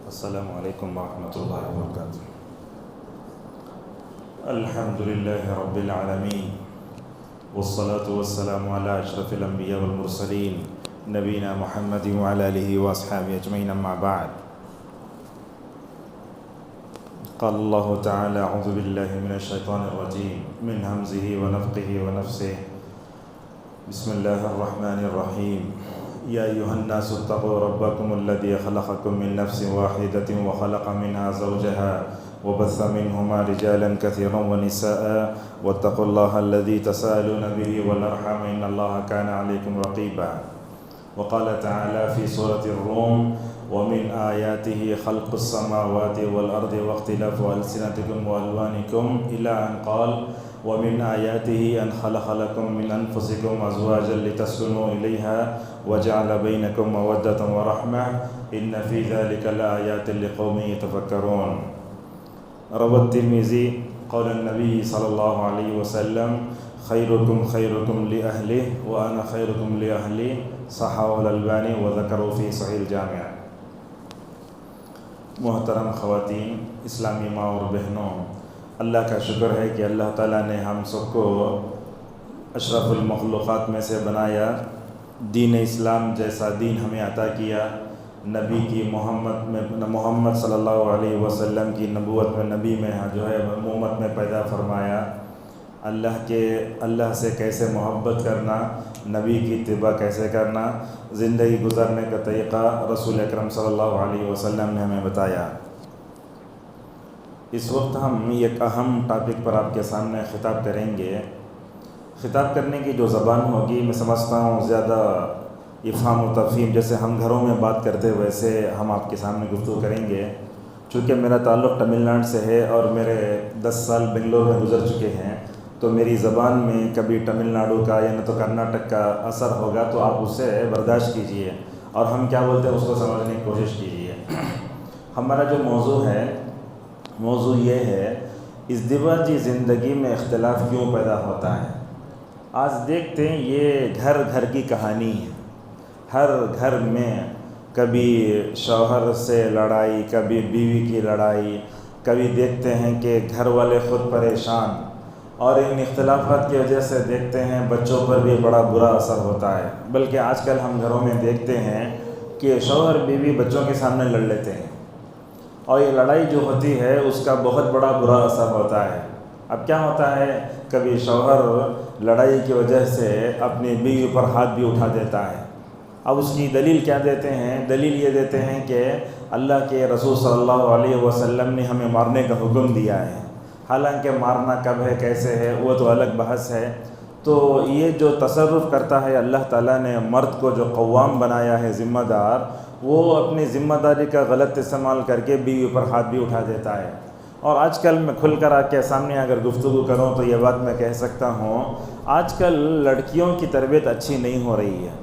السلام علیکم ورحمۃ اللہ وبرکاتہ۔ الحمد للہ رب العالمین والصلاة والسلام علی اشرف الانبیاء والمرسلین نبینا محمد وعلی آلہ واصحابہ اجمعین، اما بعد۔ قال اللہ تعالی اعوذ باللہ من الشیطان الرجیم من ہمزہ ونفخہ ونفثہ، بسم اللہ الرحمن الرحیم۔ یا ایھا الناس اتقوا ربکم الذی خلقکم من نفس واحدۃ وخلق منها زوجها وبث منهما رجالا كثيرا ونساء واتقوا الله الذي تساءلون به والارحام ان الله كان عليكم رقيبا۔ وقال تعالى في سورة الروم ومن آياته خلق السماوات والأرض واختلاف ألسنتكم وألوانكم إلى أن قال ومن آياته أن خلق لكم من أنفسكم أزواجا لتسكنوا إليها وجعل بينكم مودة ورحمة إن في ذلك لآيات لقوم يتفكرون۔ روى الترمذي قول النبي صلى الله عليه وسلم خيركم خيركم لأهله وأنا خيركم لأهلي، صححه الألباني وذكره في صحيح الجامع۔ محترم خواتین، اسلامی ماں اور بہنوں، اللہ کا شکر ہے کہ اللہ تعالیٰ نے ہم سب کو اشرف المخلوقات میں سے بنایا، دین اسلام جیسا دین ہمیں عطا کیا، نبی کی محمد صلی اللہ علیہ وسلم کی نبوت میں نبی میں جو ہے امت میں پیدا فرمایا، اللہ سے کیسے محبت کرنا، نبی کی اتباع کیسے کرنا، زندگی گزارنے کا طریقہ رسول اکرم صلی اللہ علیہ وسلم نے ہمیں بتایا۔ اس وقت ہم ایک اہم ٹاپک پر آپ کے سامنے خطاب کریں گے۔ خطاب کرنے کی جو زبان ہوگی، میں سمجھتا ہوں زیادہ افہام و تفہیم جیسے ہم گھروں میں بات کرتے ویسے ہم آپ کے سامنے گفتگو کریں گے۔ چونکہ میرا تعلق تمل ناڈو سے ہے اور میرے 10 سال بنگلور میں گزر چکے ہیں، تو میری زبان میں کبھی تمل ناڈو کا یا نہ تو کرناٹک کا اثر ہوگا، تو آپ اسے برداشت کیجئے اور ہم کیا بولتے ہیں اس کو سمجھنے کی کوشش کیجئے۔ ہمارا جو موضوع یہ ہے، ازدواجی زندگی میں اختلاف کیوں پیدا ہوتا ہے۔ آج دیکھتے ہیں یہ گھر گھر کی کہانی ہے، ہر گھر میں کبھی شوہر سے لڑائی، کبھی بیوی کی لڑائی، کبھی دیکھتے ہیں کہ گھر والے خود پریشان، اور ان اختلافات کی وجہ سے دیکھتے ہیں بچوں پر بھی بڑا برا اثر ہوتا ہے۔ بلکہ آج کل ہم گھروں میں دیکھتے ہیں کہ شوہر بیوی بچوں کے سامنے لڑ لیتے ہیں، اور یہ لڑائی جو ہوتی ہے اس کا بہت بڑا برا اثر ہوتا ہے۔ اب کیا ہوتا ہے، کبھی شوہر لڑائی کی وجہ سے اپنی بیوی پر ہاتھ بھی اٹھا دیتا ہے۔ اب اس کی دلیل کیا دیتے ہیں؟ دلیل یہ دیتے ہیں کہ اللہ کے رسول صلی اللہ علیہ وسلم نے ہمیں مارنے کا حکم دیا ہے۔ حالانکہ مارنا کب ہے، کیسے ہے، وہ تو الگ بحث ہے۔ تو یہ جو تصرف کرتا ہے، اللہ تعالیٰ نے مرد کو جو قوام بنایا ہے، ذمہ دار، وہ اپنی ذمہ داری کا غلط استعمال کر کے بیوی پر ہاتھ بھی اٹھا دیتا ہے۔ اور آج کل میں کھل کر آپ کے سامنے اگر گفتگو کروں تو یہ بات میں کہہ سکتا ہوں، آج کل لڑکیوں کی تربیت اچھی نہیں ہو رہی ہے۔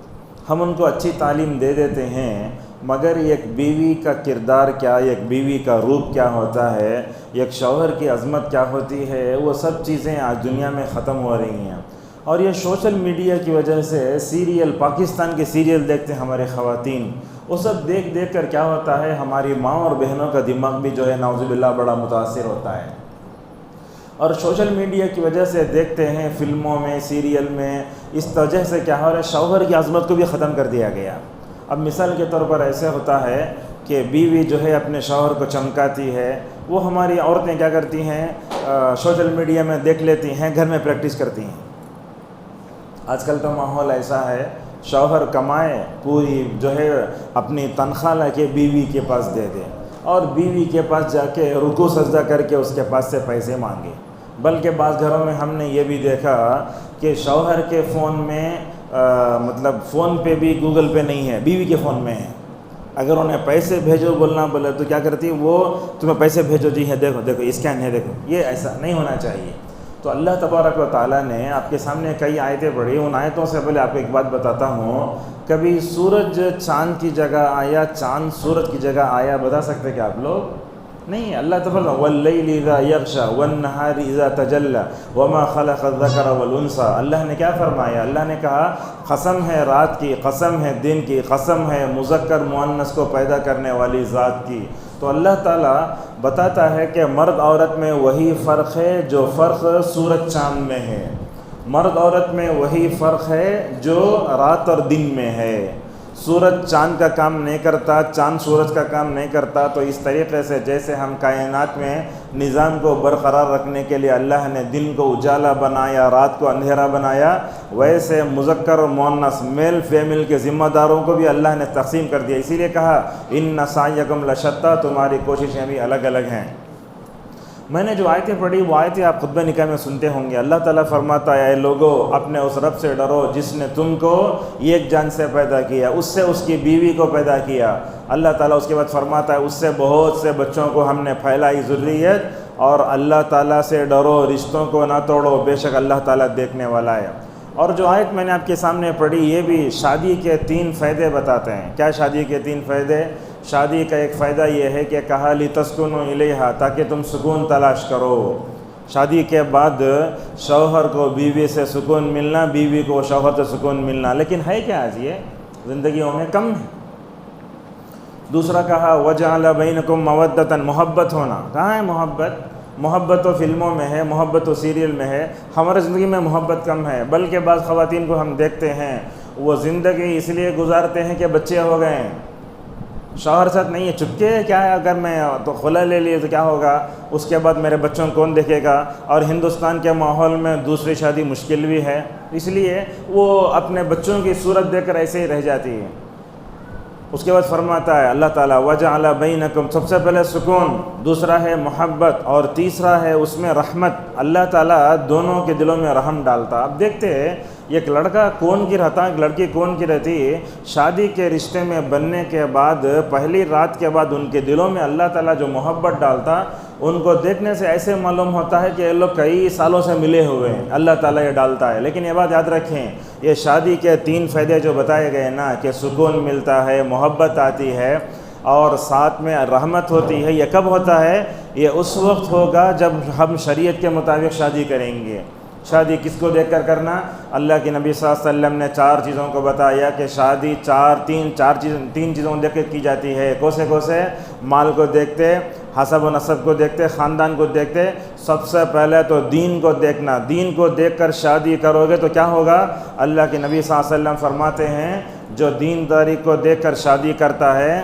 ہم ان کو اچھی تعلیم دے دیتے ہیں، مگر ایک بیوی کا کردار کیا، ایک بیوی کا روپ کیا ہوتا ہے، ایک شوہر کی عظمت کیا ہوتی ہے، وہ سب چیزیں آج دنیا میں ختم ہو رہی ہیں۔ اور یہ سوشل میڈیا کی وجہ سے سیریل، پاکستان کے سیریل دیکھتے ہیں ہمارے خواتین، وہ سب دیکھ کر کیا ہوتا ہے، ہماری ماں اور بہنوں کا دماغ بھی جو ہے نعوذ باللہ بڑا متاثر ہوتا ہے۔ اور سوشل میڈیا کی وجہ سے دیکھتے ہیں فلموں میں، سیریل میں، اس وجہ سے کیا ہو رہا ہے، شوہر کی عظمت کو بھی ختم کر دیا گیا۔ اب مثال کے طور پر ایسے ہوتا ہے کہ بیوی جو ہے اپنے شوہر کو چمکاتی ہے، وہ ہماری عورتیں کیا کرتی ہیں، سوشل میڈیا میں دیکھ لیتی ہیں، گھر میں پریکٹس کرتی ہیں۔ آج کل تو ماحول ایسا ہے، شوہر کمائے، پوری جو ہے اپنی تنخواہ لا کے بیوی کے پاس دے دے، اور بیوی کے پاس جا کے رکوع سجدہ کر کے اس کے پاس سے پیسے مانگے۔ بلکہ بعض گھروں میں ہم نے یہ بھی دیکھا کہ شوہر کے فون میں مطلب فون پہ بھی گوگل پے نہیں ہے، بیوی کے فون میں ہے۔ اگر انہیں پیسے بھیجو بولنا بولے تو کیا کرتی ہے وہ، تمہیں پیسے بھیجو، جی ہے، دیکھو اسکین ہے، دیکھو۔ یہ ایسا نہیں ہونا چاہیے۔ تو اللہ تبارک و تعالیٰ نے آپ کے سامنے کئی آیتیں پڑھی، ان آیتوں سے پہلے آپ کو ایک بات بتاتا ہوں، کبھی سورج چاند کی جگہ آیا، چاند سورج کی جگہ آیا، بتا سکتے کیا آپ لوگ؟ نہیں۔ اللہ تعالیٰ واللیل اذا یغشی والنہار اذا تجلی وما خلق الذکر والانثی، اللہ نے کیا فرمایا؟ اللہ نے کہا قسم ہے رات کی، قسم ہے دن کی، قسم ہے مذکر مؤنث کو پیدا کرنے والی ذات کی۔ تو تو اللہ تعالیٰ بتاتا ہے کہ مرد عورت میں وہی فرق ہے جو فرق سورج چاند میں ہے، مرد عورت میں وہی فرق ہے جو رات اور دن میں ہے۔ سورج چاند کا کام نہیں کرتا، چاند سورج کا کام نہیں کرتا، تو اس طریقے سے جیسے ہم کائنات میں نظام کو برقرار رکھنے کے لیے اللہ نے دن کو اجالا بنایا، رات کو اندھیرا بنایا، ویسے مذکر اور مؤنث میل فیمیل کے ذمہ داروں کو بھی اللہ نے تقسیم کر دیا۔ اسی لیے کہا ان سعیکم لشتی، تمہاری کوششیں بھی الگ الگ ہیں۔ میں نے جو آیتیں پڑھی وہ آیتیں آپ خطبہ نکاح میں سنتے ہوں گے۔ اللہ تعالیٰ فرماتا ہے اے لوگو اپنے اس رب سے ڈرو جس نے تم کو ایک جان سے پیدا کیا، اس سے اس کی بیوی کو پیدا کیا۔ اللہ تعالیٰ اس کے بعد فرماتا ہے اس سے بہت سے بچوں کو ہم نے پھیلائی ذریت، اور اللہ تعالیٰ سے ڈرو، رشتوں کو نہ توڑو، بے شک اللہ تعالیٰ دیکھنے والا ہے۔ اور جو آیت میں نے آپ کے سامنے پڑھی یہ بھی شادی کے 3 فائدے بتاتے ہیں۔ کیا شادی کے 3 فائدے؟ شادی کا ایک فائدہ یہ ہے کہ کہا لِتَسْكُنُوا إِلَيْهَا، تاکہ تم سکون تلاش کرو۔ شادی کے بعد شوہر کو بیوی سے سکون ملنا، بیوی کو شوہر سے سکون ملنا، لیکن ہے کیا آج یہ زندگیوں میں کم ہے۔ دوسرا کہا وَجَعَلَ بَيْنَكُمْ مَوَدَّةً، محبت ہونا۔ کہاں ہے محبت؟ محبت تو فلموں میں ہے، محبت تو سیریل میں ہے، ہمارے زندگی میں محبت کم ہے۔ بلکہ بعض خواتین کو ہم دیکھتے ہیں وہ زندگی اس لیے گزارتے ہیں کہ بچے ہو گئے ہیں، شوہر ساتھ نہیں ہے، چپکے کیا ہے، اگر میں تو خلا لے لیے تو کیا ہوگا، اس کے بعد میرے بچوں کو کون دیکھے گا۔ اور ہندوستان کے ماحول میں دوسری شادی مشکل بھی ہے، اس لیے وہ اپنے بچوں کی صورت دیکھ کر ایسے ہی رہ جاتی ہے۔ اس کے بعد فرماتا ہے اللہ تعالیٰ وَجَعَلَ بَيْنَكُمْ، سب سے پہلے سکون، دوسرا ہے محبت، اور تیسرا ہے اس میں رحمت۔ اللہ تعالیٰ دونوں کے دلوں میں رحم ڈالتا۔ اب دیکھتے ہیں ایک لڑکا کون کی رہتا، ایک لڑکی کون کی رہتی، شادی کے رشتے میں بننے کے بعد پہلی رات کے بعد ان کے دلوں میں اللہ تعالیٰ جو محبت ڈالتا، ان کو دیکھنے سے ایسے معلوم ہوتا ہے کہ یہ لوگ کئی سالوں سے ملے ہوئے ہیں، اللہ تعالیٰ یہ ڈالتا ہے۔ لیکن یہ بات یاد رکھیں، یہ شادی کے 3 فائدے جو بتائے گئے نا، کہ سکون ملتا ہے، محبت آتی ہے، اور ساتھ میں رحمت ہوتی ہے، یہ کب ہوتا ہے؟ یہ اس وقت ہوگا جب ہم شریعت کے مطابق شادی کریں گے۔ شادی کس کو دیکھ کر کرنا؟ اللہ کے نبی صلی اللہ علیہ وسلم نے 4 چیزوں کو بتایا کہ شادی 3 چیزوں کو دیکھ کے کی جاتی ہے۔ کوسے مال کو دیکھتے، حسب و نسب کو دیکھتے، خاندان کو دیکھتے۔ سب سے پہلے تو دین کو دیکھنا، دین کو دیکھ کر شادی کرو گے تو کیا ہوگا؟ اللہ کے نبی صلی اللہ علیہ وسلم فرماتے ہیں جو دینداری کو دیکھ کر شادی کرتا ہے،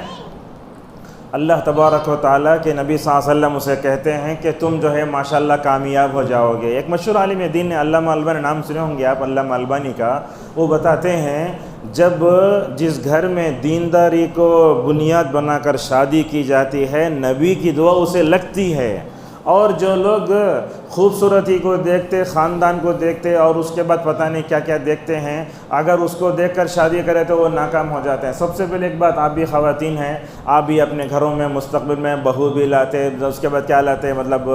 اللہ تبارک و تعالیٰ کے نبی صلی اللہ علیہ وسلم اسے کہتے ہیں کہ تم جو ہے ماشاءاللہ کامیاب ہو جاؤ گے۔ ایک مشہور عالم دین نے علامہ البانی، نام سنے ہوں گے آپ علامہ البانی کا، وہ بتاتے ہیں جب جس گھر میں دینداری کو بنیاد بنا کر شادی کی جاتی ہے، نبی کی دعا اسے لگتی ہے، اور جو لوگ خوبصورتی کو دیکھتے، خاندان کو دیکھتے، اور اس کے بعد پتہ نہیں کیا کیا دیکھتے ہیں، اگر اس کو دیکھ کر شادی کرے تو وہ ناکام ہو جاتے ہیں۔ سب سے پہلے ایک بات، آپ بھی خواتین ہیں، آپ بھی اپنے گھروں میں مستقبل میں بہو بھی لاتے، اس کے بعد کیا لاتے، مطلب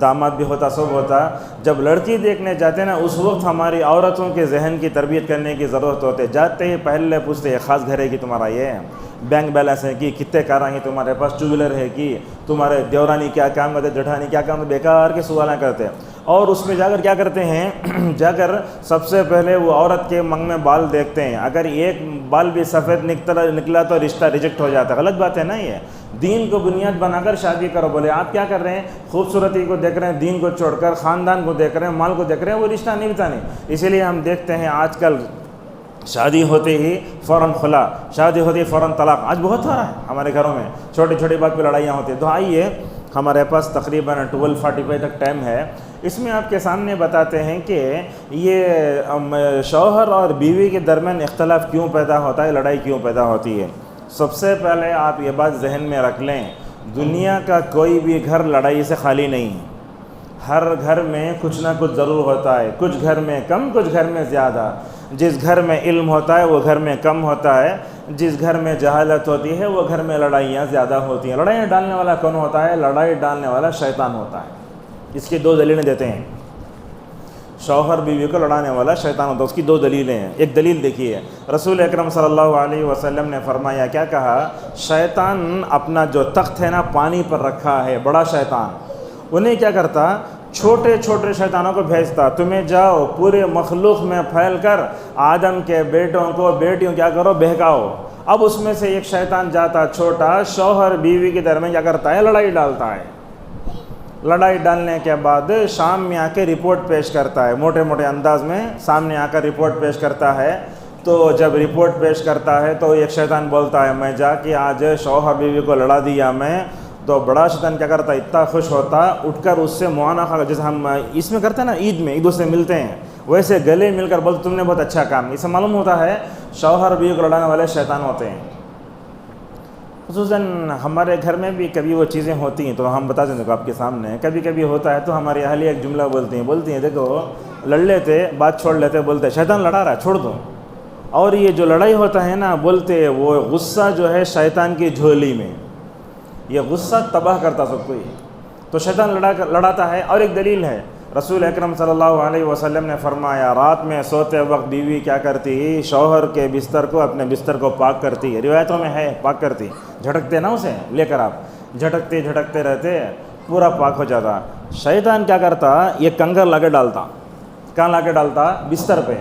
داماد بھی ہوتا، سب ہوتا۔ جب لڑکی دیکھنے جاتے نا، اس وقت ہماری عورتوں کے ذہن کی تربیت کرنے کی ضرورت ہوتی ہے۔ جاتے ہی پہلے پوچھتے ہیں خاص گھر ہے کہ تمہارا، یہ بینک بیلنس ہے کہ کتنے کاراں ہیں تمہارے پاس، ٹو ویلر ہے کہ تمہارے دیورانی کیا کام کرتے، جٹھانی کیا کام، بیکار کے سوال کرتے ہیں۔ اور اس میں جا کر کیا کرتے ہیں، جا کر سب سے پہلے وہ عورت کے منگ میں بال دیکھتے ہیں، اگر ایک بال بھی سفید نکلا تو رشتہ ریجیکٹ ہو جاتا ہے۔ غلط بات ہے نا یہ۔ دین کو بنیاد بنا کر شادی کرو۔ بولے آپ کیا کر رہے ہیں، خوبصورتی کو دیکھ رہے ہیں، دین کو چھوڑ کر خاندان کو دیکھ رہے ہیں، مال کو دیکھ رہے ہیں، وہ رشتہ نہیں بتا نہیں۔ اسی لیے ہم دیکھتے ہیں آج کل شادی ہوتے ہی فوراً خلا، شادی ہوتی ہے فوراً طلاق، آج بہت ہو رہا ہے ہمارے گھروں میں، چھوٹی چھوٹی بات پہ لڑائیاں ہوتی ہیں۔ تو آئیے، ہمارے پاس تقریباً 12:45 تک ٹائم ہے، اس میں آپ کے سامنے بتاتے ہیں کہ یہ شوہر اور بیوی کے درمیان اختلاف کیوں پیدا ہوتا ہے، لڑائی کیوں پیدا ہوتی ہے۔ سب سے پہلے آپ یہ بات ذہن میں رکھ لیں، دنیا کا کوئی بھی گھر لڑائی سے خالی نہیں ہے۔ ہر گھر میں کچھ نہ کچھ ضرور ہوتا ہے، کچھ گھر میں کم، کچھ گھر میں زیادہ۔ جس گھر میں علم ہوتا ہے وہ گھر میں کم ہوتا ہے، جس گھر میں جہالت ہوتی ہے وہ گھر میں لڑائیاں زیادہ ہوتی ہیں۔ لڑائیاں ڈالنے والا کون ہوتا ہے؟ لڑائی ڈالنے والا شیطان ہوتا ہے۔ اس کی 2 دلیلیں دیتے ہیں، شوہر بیوی کو لڑانے والا شیطان ہوتا ہے، اس کی 2 دلیلیں ہیں۔ ایک دلیل دیکھیے، رسول اکرم صلی اللہ علیہ وسلم نے فرمایا، کیا کہا، شیطان اپنا جو تخت ہے نا پانی پر رکھا ہے، بڑا شیطان، انہیں کیا کرتا، چھوٹے چھوٹے شیطانوں کو بھیجتا، تمہیں جاؤ پورے مخلوق میں پھیل کر آدم کے بیٹوں کو بیٹیوں کیا کرو، بہکاؤ، اب اس میں سے ایک شیطان جاتا چھوٹا شوہر بیوی کے درمیان کیا کرتا ہے؟ لڑائی ڈالتا ہے۔ لڑائی ڈالنے کے بعد شام میں آ کے رپورٹ پیش کرتا ہے، موٹے موٹے انداز میں سامنے آ کر رپورٹ پیش کرتا ہے۔ تو جب رپورٹ پیش کرتا ہے تو ایک شیطان بولتا ہے میں جا کے آج شوہر بیوی کو لڑا دیا میں، تو بڑا شیطان کیا کرتا ہے؟ اتنا خوش ہوتا، اٹھ کر اس سے معانہ کھا، جیسے ہم اس میں کرتے ہیں نا، عید میں ایک دوسرے سے ملتے ہیں، ویسے گلے مل کر بولتے تم نے بہت اچھا کام۔ اس سے معلوم ہوتا ہے شوہر بیوی کو لڑانے والے شیطان ہوتے ہیں۔ خصوصاً ہمارے گھر میں بھی کبھی وہ چیزیں ہوتی ہیں تو ہم بتا دیں دیکھو آپ کے سامنے، کبھی کبھی ہوتا ہے تو ہماری اہلیہ ایک جملہ بولتی ہیں دیکھو لڑ لیتے، بات چھوڑ لیتے، بولتے شیطان لڑا رہا ہے چھوڑ دو۔ اور یہ جو لڑائی ہوتا ہے نا، بولتے وہ غصہ جو ہے شیطان کی جھولی میں، یہ غصہ تباہ کرتا سب کوئی، تو شیطان لڑاتا ہے۔ اور ایک دلیل ہے، رسول اکرم صلی اللہ علیہ وسلم نے فرمایا رات میں سوتے وقت بیوی کیا کرتی؟ شوہر کے بستر کو، اپنے بستر کو پاک کرتی ہے، روایتوں میں ہے پاک کرتی، جھٹکتے نا اسے لے کر، آپ جھٹکتے رہتے، پورا پاک ہو جاتا۔ شیطان کیا کرتا؟ یہ کنگر لا کے ڈالتا، کہاں لا کے ڈالتا؟ بستر پہ۔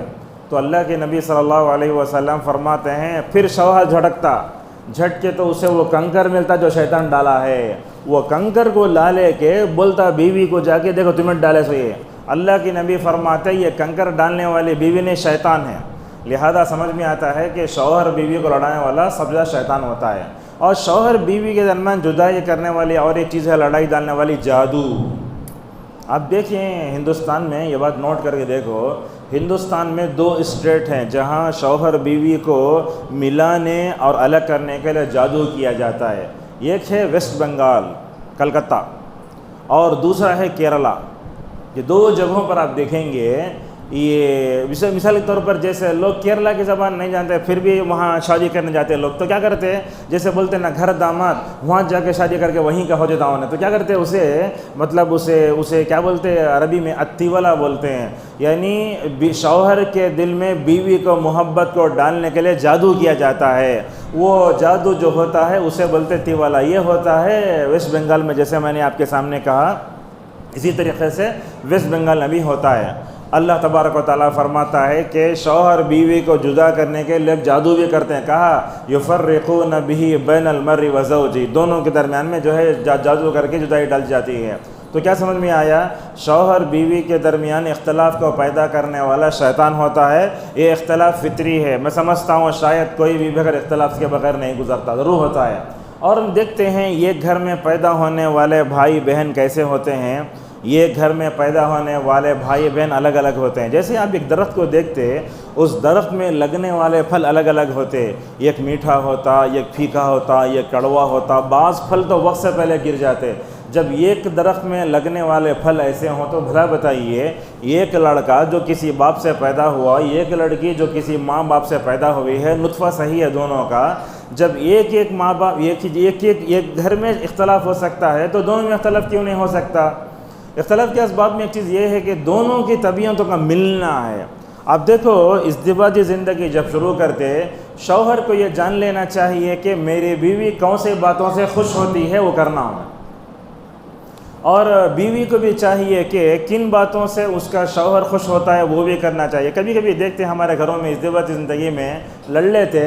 تو اللہ کے نبی صلی اللہ علیہ وسلم فرماتے ہیں پھر شوہر جھٹکتا، جھٹ کے تو اسے وہ کنکر ملتا جو شیطان ڈالا ہے، وہ کنکر کو لا لے کے بولتا بیوی کو جا کے دیکھو تمہیں ڈالے سو یہ۔ اللہ کے نبی فرماتے یہ کنکر ڈالنے والی بیوی نے شیطان ہے۔ لہذا سمجھ میں آتا ہے کہ شوہر بیوی کو لڑانے والا سب سے شیطان ہوتا ہے۔ اور شوہر بیوی کے درمیان جدائی کرنے والی اور ایک چیز ہے لڑائی ڈالنے والی جادو۔ آپ دیکھیں ہندوستان میں یہ بات نوٹ کر کے دیکھو، ہندوستان میں 2 اسٹیٹ ہیں جہاں شوہر بیوی کو ملانے اور الگ کرنے کے لیے جادو کیا جاتا ہے۔ ایک ہے ویسٹ بنگال کلکتہ، اور دوسرا ہے کیرلا۔ یہ 2 جگہوں پر آپ دیکھیں گے، یہ مثال کے طور پر جیسے لوگ کیرلا کی زبان نہیں جانتے پھر بھی وہاں شادی کرنے جاتے ہیں لوگ، تو کیا کرتے ہیں؟ جیسے بولتے ہیں نا گھر داماد، وہاں جا کے شادی کر کے وہیں کا ہو جاتا ہوں، تو کیا کرتے ہیں اسے کیا بولتے ہیں عربی میں؟ اتیولا بولتے ہیں، یعنی شوہر کے دل میں بیوی کو محبت کو ڈالنے کے لیے جادو کیا جاتا ہے۔ وہ جادو جو ہوتا ہے اسے بولتے تیوالا۔ یہ ہوتا ہے ویسٹ بنگال میں، جیسے میں نے آپ کے سامنے کہا، اسی طریقے سے ویسٹ بنگال میں بھی ہوتا ہے۔ اللہ تبارک و تعالیٰ فرماتا ہے کہ شوہر بیوی کو جدا کرنے کے لیے جادو بھی کرتے ہیں، کہا یفرقون بہ بین المرء وزوجہ، دونوں کے درمیان میں جو ہے جادو کر کے جدائی ڈال جاتی ہے۔ تو کیا سمجھ میں آیا؟ شوہر بیوی کے درمیان اختلاف کو پیدا کرنے والا شیطان ہوتا ہے۔ یہ اختلاف فطری ہے، میں سمجھتا ہوں شاید کوئی بھی بغیر اختلاف کے بغیر نہیں گزرتا، ضرور ہوتا ہے۔ اور ہم دیکھتے ہیں یہ گھر میں پیدا ہونے والے بھائی بہن کیسے ہوتے ہیں، یہ گھر میں پیدا ہونے والے بھائی بہن الگ الگ ہوتے ہیں۔ جیسے آپ ایک درخت کو دیکھتے، اس درخت میں لگنے والے پھل الگ الگ ہوتے، ایک میٹھا ہوتا، ایک پھیکا ہوتا، ایک کڑوا ہوتا، بعض پھل تو وقت سے پہلے گر جاتے۔ جب ایک درخت میں لگنے والے پھل ایسے ہوں تو بھلا بتائیے، ایک لڑکا جو کسی باپ سے پیدا ہوا، ایک لڑکی جو کسی ماں باپ سے پیدا ہوئی ہے، نطفہ صحیح ہے دونوں کا، جب ایک ماں باپ ایک گھر میں اختلاف ہو سکتا ہے تو دونوں میں اختلاف کیوں نہیں ہو سکتا؟ اختلاف کے اسباب میں ایک چیز یہ ہے کہ دونوں کی طبیعتوں کا ملنا ہے۔ اب دیکھو ازدواجی زندگی جب شروع کرتے، شوہر کو یہ جان لینا چاہیے کہ میری بیوی کون سی باتوں سے خوش ہوتی ہے وہ کرنا ہوگا، اور بیوی کو بھی چاہیے کہ کن باتوں سے اس کا شوہر خوش ہوتا ہے وہ بھی کرنا چاہیے۔ کبھی کبھی دیکھتے ہیں ہمارے گھروں میں ازدواجی زندگی میں لڑ لیتے،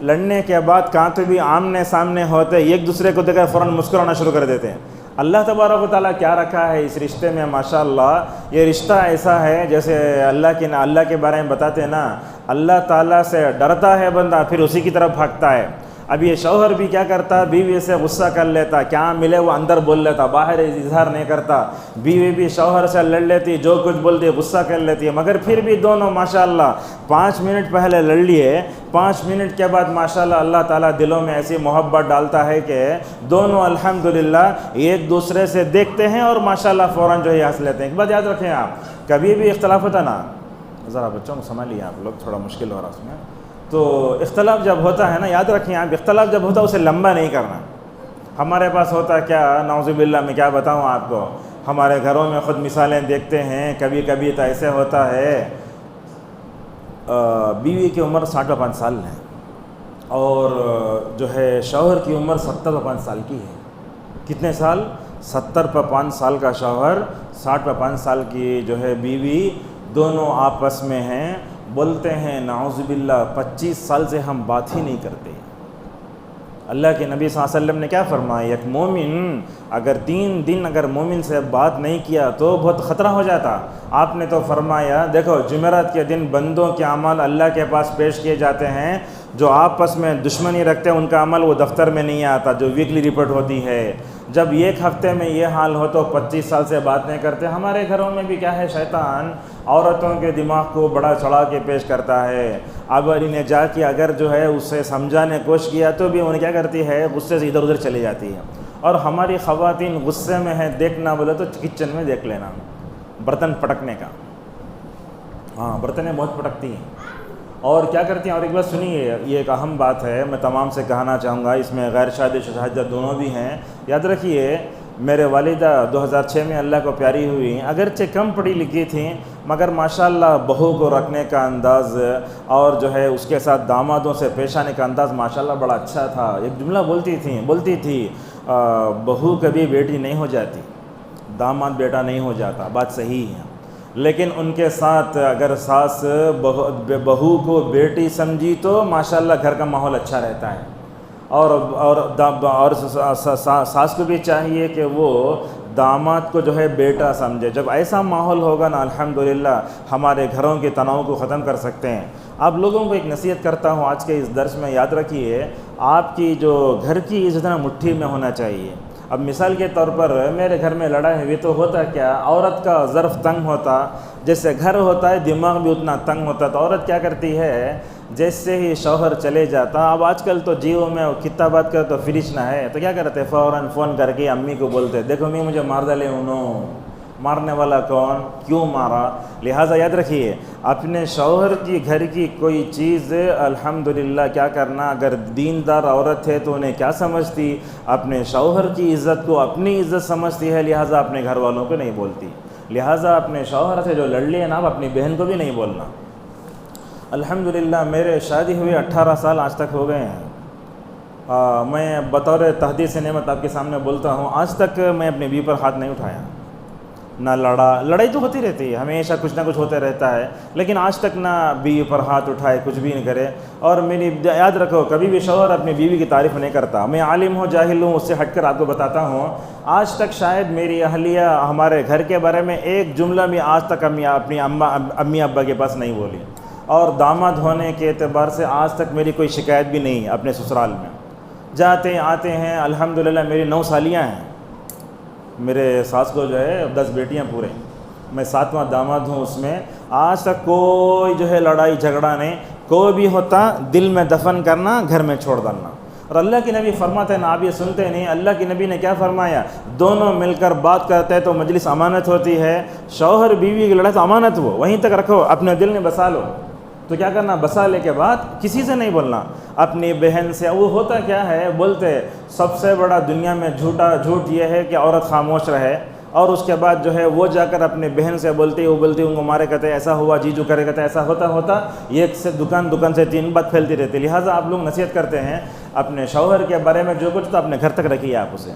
لڑنے کے بعد کہاں تو بھی آمنے سامنے ہوتے، ایک دوسرے کو دیکھ کر فوراً مسکرانا شروع کر دیتے ہیں۔ اللہ تبارک و تعالیٰ کیا رکھا ہے اس رشتے میں؟ ماشاءاللہ یہ رشتہ ایسا ہے جیسے اللہ کے بارے میں بتاتے ہیں نا، اللہ تعالیٰ سے ڈرتا ہے بندہ پھر اسی کی طرف بھاگتا ہے۔ اب یہ شوہر بھی کیا کرتا؟ بیوی سے غصہ کر لیتا، کیا ملے وہ اندر بول لیتا، باہر اظہار نہیں کرتا۔ بیوی بھی شوہر سے لڑ لیتی، جو کچھ بولتی غصہ کر لیتی ہے، مگر پھر بھی دونوں ماشاءاللہ 5 منٹ پہلے لڑ لیے، 5 منٹ کے بعد ماشاءاللہ اللہ تعالیٰ دلوں میں ایسی محبت ڈالتا ہے کہ دونوں الحمدللہ ایک دوسرے سے دیکھتے ہیں اور ماشاءاللہ فوراً جو ہے ہنس لیتے ہیں۔ ایک بات یاد رکھیں آپ، کبھی بھی اختلاف ہوتا نا، ذرا بچوں کو سنبھالیے آپ لوگ، تھوڑا مشکل ہو رہا اس میں، تو اختلاف جب ہوتا ہے نا، یاد رکھیں آپ، اختلاف جب ہوتا ہے اسے لمبا نہیں کرنا۔ ہمارے پاس ہوتا ہے کیا، نعوذ باللہ میں کیا بتاؤں آپ کو، ہمارے گھروں میں خود مثالیں دیکھتے ہیں، کبھی کبھی تو ایسے ہوتا ہے بیوی کی عمر 60-65 سال ہے اور جو ہے شوہر کی عمر 70-65 سال کی ہے۔ کتنے سال؟ 70-65 سال کا شوہر، 60-65 سال کی جو ہے بیوی، دونوں آپس میں ہیں، بولتے ہیں نعوذ باللہ 25 سال سے ہم بات ہی نہیں کرتے، اللہ کے نبی صلی اللہ علیہ وسلم نے کیا فرمایا، ایک مومن اگر 3 دن اگر مومن سے بات نہیں کیا تو بہت خطرہ ہو جاتا۔ آپ نے تو فرمایا دیکھو جمعرات کے دن بندوں کے اعمال اللہ کے پاس پیش کیے جاتے ہیں، جو آپس میں دشمنی رکھتے ہیں ان کا عمل وہ دفتر میں نہیں آتا، جو ویکلی رپورٹ ہوتی ہے۔ جب ایک ہفتے میں یہ حال ہو تو 25 سال سے بات نہیں کرتے۔ ہمارے گھروں میں بھی کیا ہے، شیطان عورتوں کے دماغ کو بڑا چڑھا کے پیش کرتا ہے۔ اب انہیں جا کے اگر جو ہے اسے سمجھانے کی کوشش کیا تو بھی انہیں کیا کرتی ہے، غصے سے ادھر ادھر چلی جاتی ہے۔ اور ہماری خواتین غصے میں ہے، دیکھنا بولے تو کچن میں دیکھ لینا، برتن پٹکنے کا، ہاں برتنیں بہت پٹکتی ہیں اور کیا کرتی ہیں۔ اور ایک بات سنیے، یہ ایک اہم بات ہے، میں تمام سے کہنا چاہوں گا، اس میں غیر شادی شہادت دونوں بھی ہیں۔ یاد رکھیے میرے والدہ 2006 میں اللہ کو پیاری ہوئی، اگرچہ کم پڑھی لکھی تھیں مگر ماشاءاللہ بہو کو رکھنے کا انداز اور جو ہے اس کے ساتھ دامادوں سے پیش آنے کا انداز ماشاءاللہ بڑا اچھا تھا۔ ایک جملہ بولتی تھی بہو کبھی بیٹی نہیں ہو جاتی، داماد بیٹا نہیں ہو جاتا، بات صحیح ہے، لیکن ان کے ساتھ اگر ساس بہو کو بیٹی سمجھی تو ماشاءاللہ گھر کا ماحول اچھا رہتا ہے۔ اور ساس کو بھی چاہیے کہ وہ داماد کو جو ہے بیٹا سمجھے۔ جب ایسا ماحول ہوگا نا الحمدللہ ہمارے گھروں کے تناؤ کو ختم کر سکتے ہیں۔ آپ لوگوں کو ایک نصیحت کرتا ہوں آج کے اس درس میں، یاد رکھیے آپ کی جو گھر کی عزت نا مٹھی میں ہونا چاہیے۔ اب مثال کے طور پر میرے گھر میں لڑائی ہوئی تو ہوتا کیا، عورت کا ظرف تنگ ہوتا، جیسے گھر ہوتا ہے دماغ بھی اتنا تنگ ہوتا، تو عورت کیا کرتی ہے جیسے ہی شوہر چلے جاتا، اب آج کل تو جیو میں کتنا بات کرے تو فریج نہ ہے تو کیا کرتے فوراً فون کر کے امی کو بولتے دیکھو امی مجھے مار ڈالے انہوں، مارنے والا کون، کیوں مارا۔ لہٰذا یاد رکھیے اپنے شوہر کی گھر کی کوئی چیز الحمدللہ کیا کرنا، اگر دیندار عورت ہے تو انہیں کیا سمجھتی، اپنے شوہر کی عزت کو اپنی عزت سمجھتی ہے، لہٰذا اپنے گھر والوں کو نہیں بولتی۔ لہٰذا اپنے شوہر سے جو لڑ لیے نا اپنی بہن کو بھی نہیں بولنا۔ الحمدللہ میرے شادی ہوئے 18 سال آج تک ہو گئے ہیں، میں بطور تحدیث نعمت آپ کے سامنے بولتا ہوں آج تک میں اپنی بیوی پر ہاتھ نہیں اٹھایا، نہ لڑائی تو ہوتی رہتی ہے، ہمیشہ کچھ نہ کچھ ہوتے رہتا ہے، لیکن آج تک نہ بیوی پر ہاتھ اٹھائے، کچھ بھی نہیں کرے۔ اور میری یاد رکھو کبھی بھی شوہر اپنی بیوی کی تعریف نہیں کرتا، میں عالم ہوں جاہل ہوں اس سے ہٹ کر آپ کو بتاتا ہوں، آج تک شاید میری اہلیہ ہمارے گھر کے بارے میں ایک جملہ بھی آج تک اپنی امی ابا کے پاس نہیں بولی، اور داماد ہونے کے اعتبار سے آج تک میری کوئی شکایت بھی نہیں ہے۔ اپنے سسرال میں جاتے آتے ہیں الحمدللہ، میری 9 سالیاں ہیں، میرے ساس کو جو ہے 10 بیٹیاں پورے، میں 7واں داماد ہوں، اس میں آج تک کوئی جو ہے لڑائی جھگڑا نہیں، کوئی بھی ہوتا دل میں دفن کرنا، گھر میں چھوڑ ڈالنا۔ اور اللہ کے نبی فرماتے ہیں نا، آپ یہ سنتے نہیں، اللہ کے نبی نے کیا فرمایا، دونوں مل کر بات کرتے ہیں تو مجلس امانت ہوتی ہے، شوہر بیوی کی لڑائی تو امانت وہ وہیں تک رکھو، اپنے دل میں بسا لو، تو کیا کرنا بسالے کے بعد کسی سے نہیں بولنا، اپنی بہن سے۔ وہ ہوتا کیا ہے، بولتے سب سے بڑا دنیا میں جھوٹ یہ ہے کہ عورت خاموش رہے، اور اس کے بعد جو ہے وہ جا کر اپنے بہن سے بولتی، وہ بولتی ان کو مارے کہتے ایسا ہوا، جیجو کرے کہتے ایسا ہوتا ایک سے دکان سے 3 بات پھیلتی رہتی۔ لہٰذا آپ لوگ نصیحت کرتے ہیں اپنے شوہر کے بارے میں جو کچھ تو اپنے گھر تک رکھیے آپ اسے،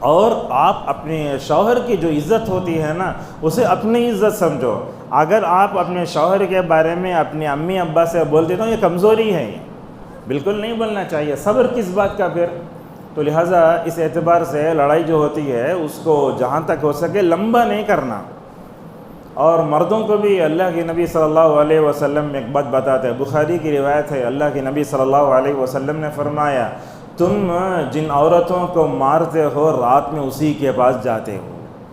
اور آپ اپنے شوہر کی جو عزت ہوتی ہے نا اسے اپنی عزت سمجھو۔ اگر آپ اپنے شوہر کے بارے میں اپنے امی ابا سے بولتے تو یہ کمزوری ہے، یہ بالکل نہیں بولنا چاہیے، صبر کس بات کا پھر۔ تو لہٰذا اس اعتبار سے لڑائی جو ہوتی ہے اس کو جہاں تک ہو سکے لمبا نہیں کرنا۔ اور مردوں کو بھی اللہ کے نبی صلی اللہ علیہ وسلم میں ایک بات بتاتے ہیں، بخاری کی روایت ہے، اللہ کے نبی صلی اللہ علیہ وسلم نے فرمایا تم جن عورتوں کو مارتے ہو رات میں اسی کے پاس جاتے ہو۔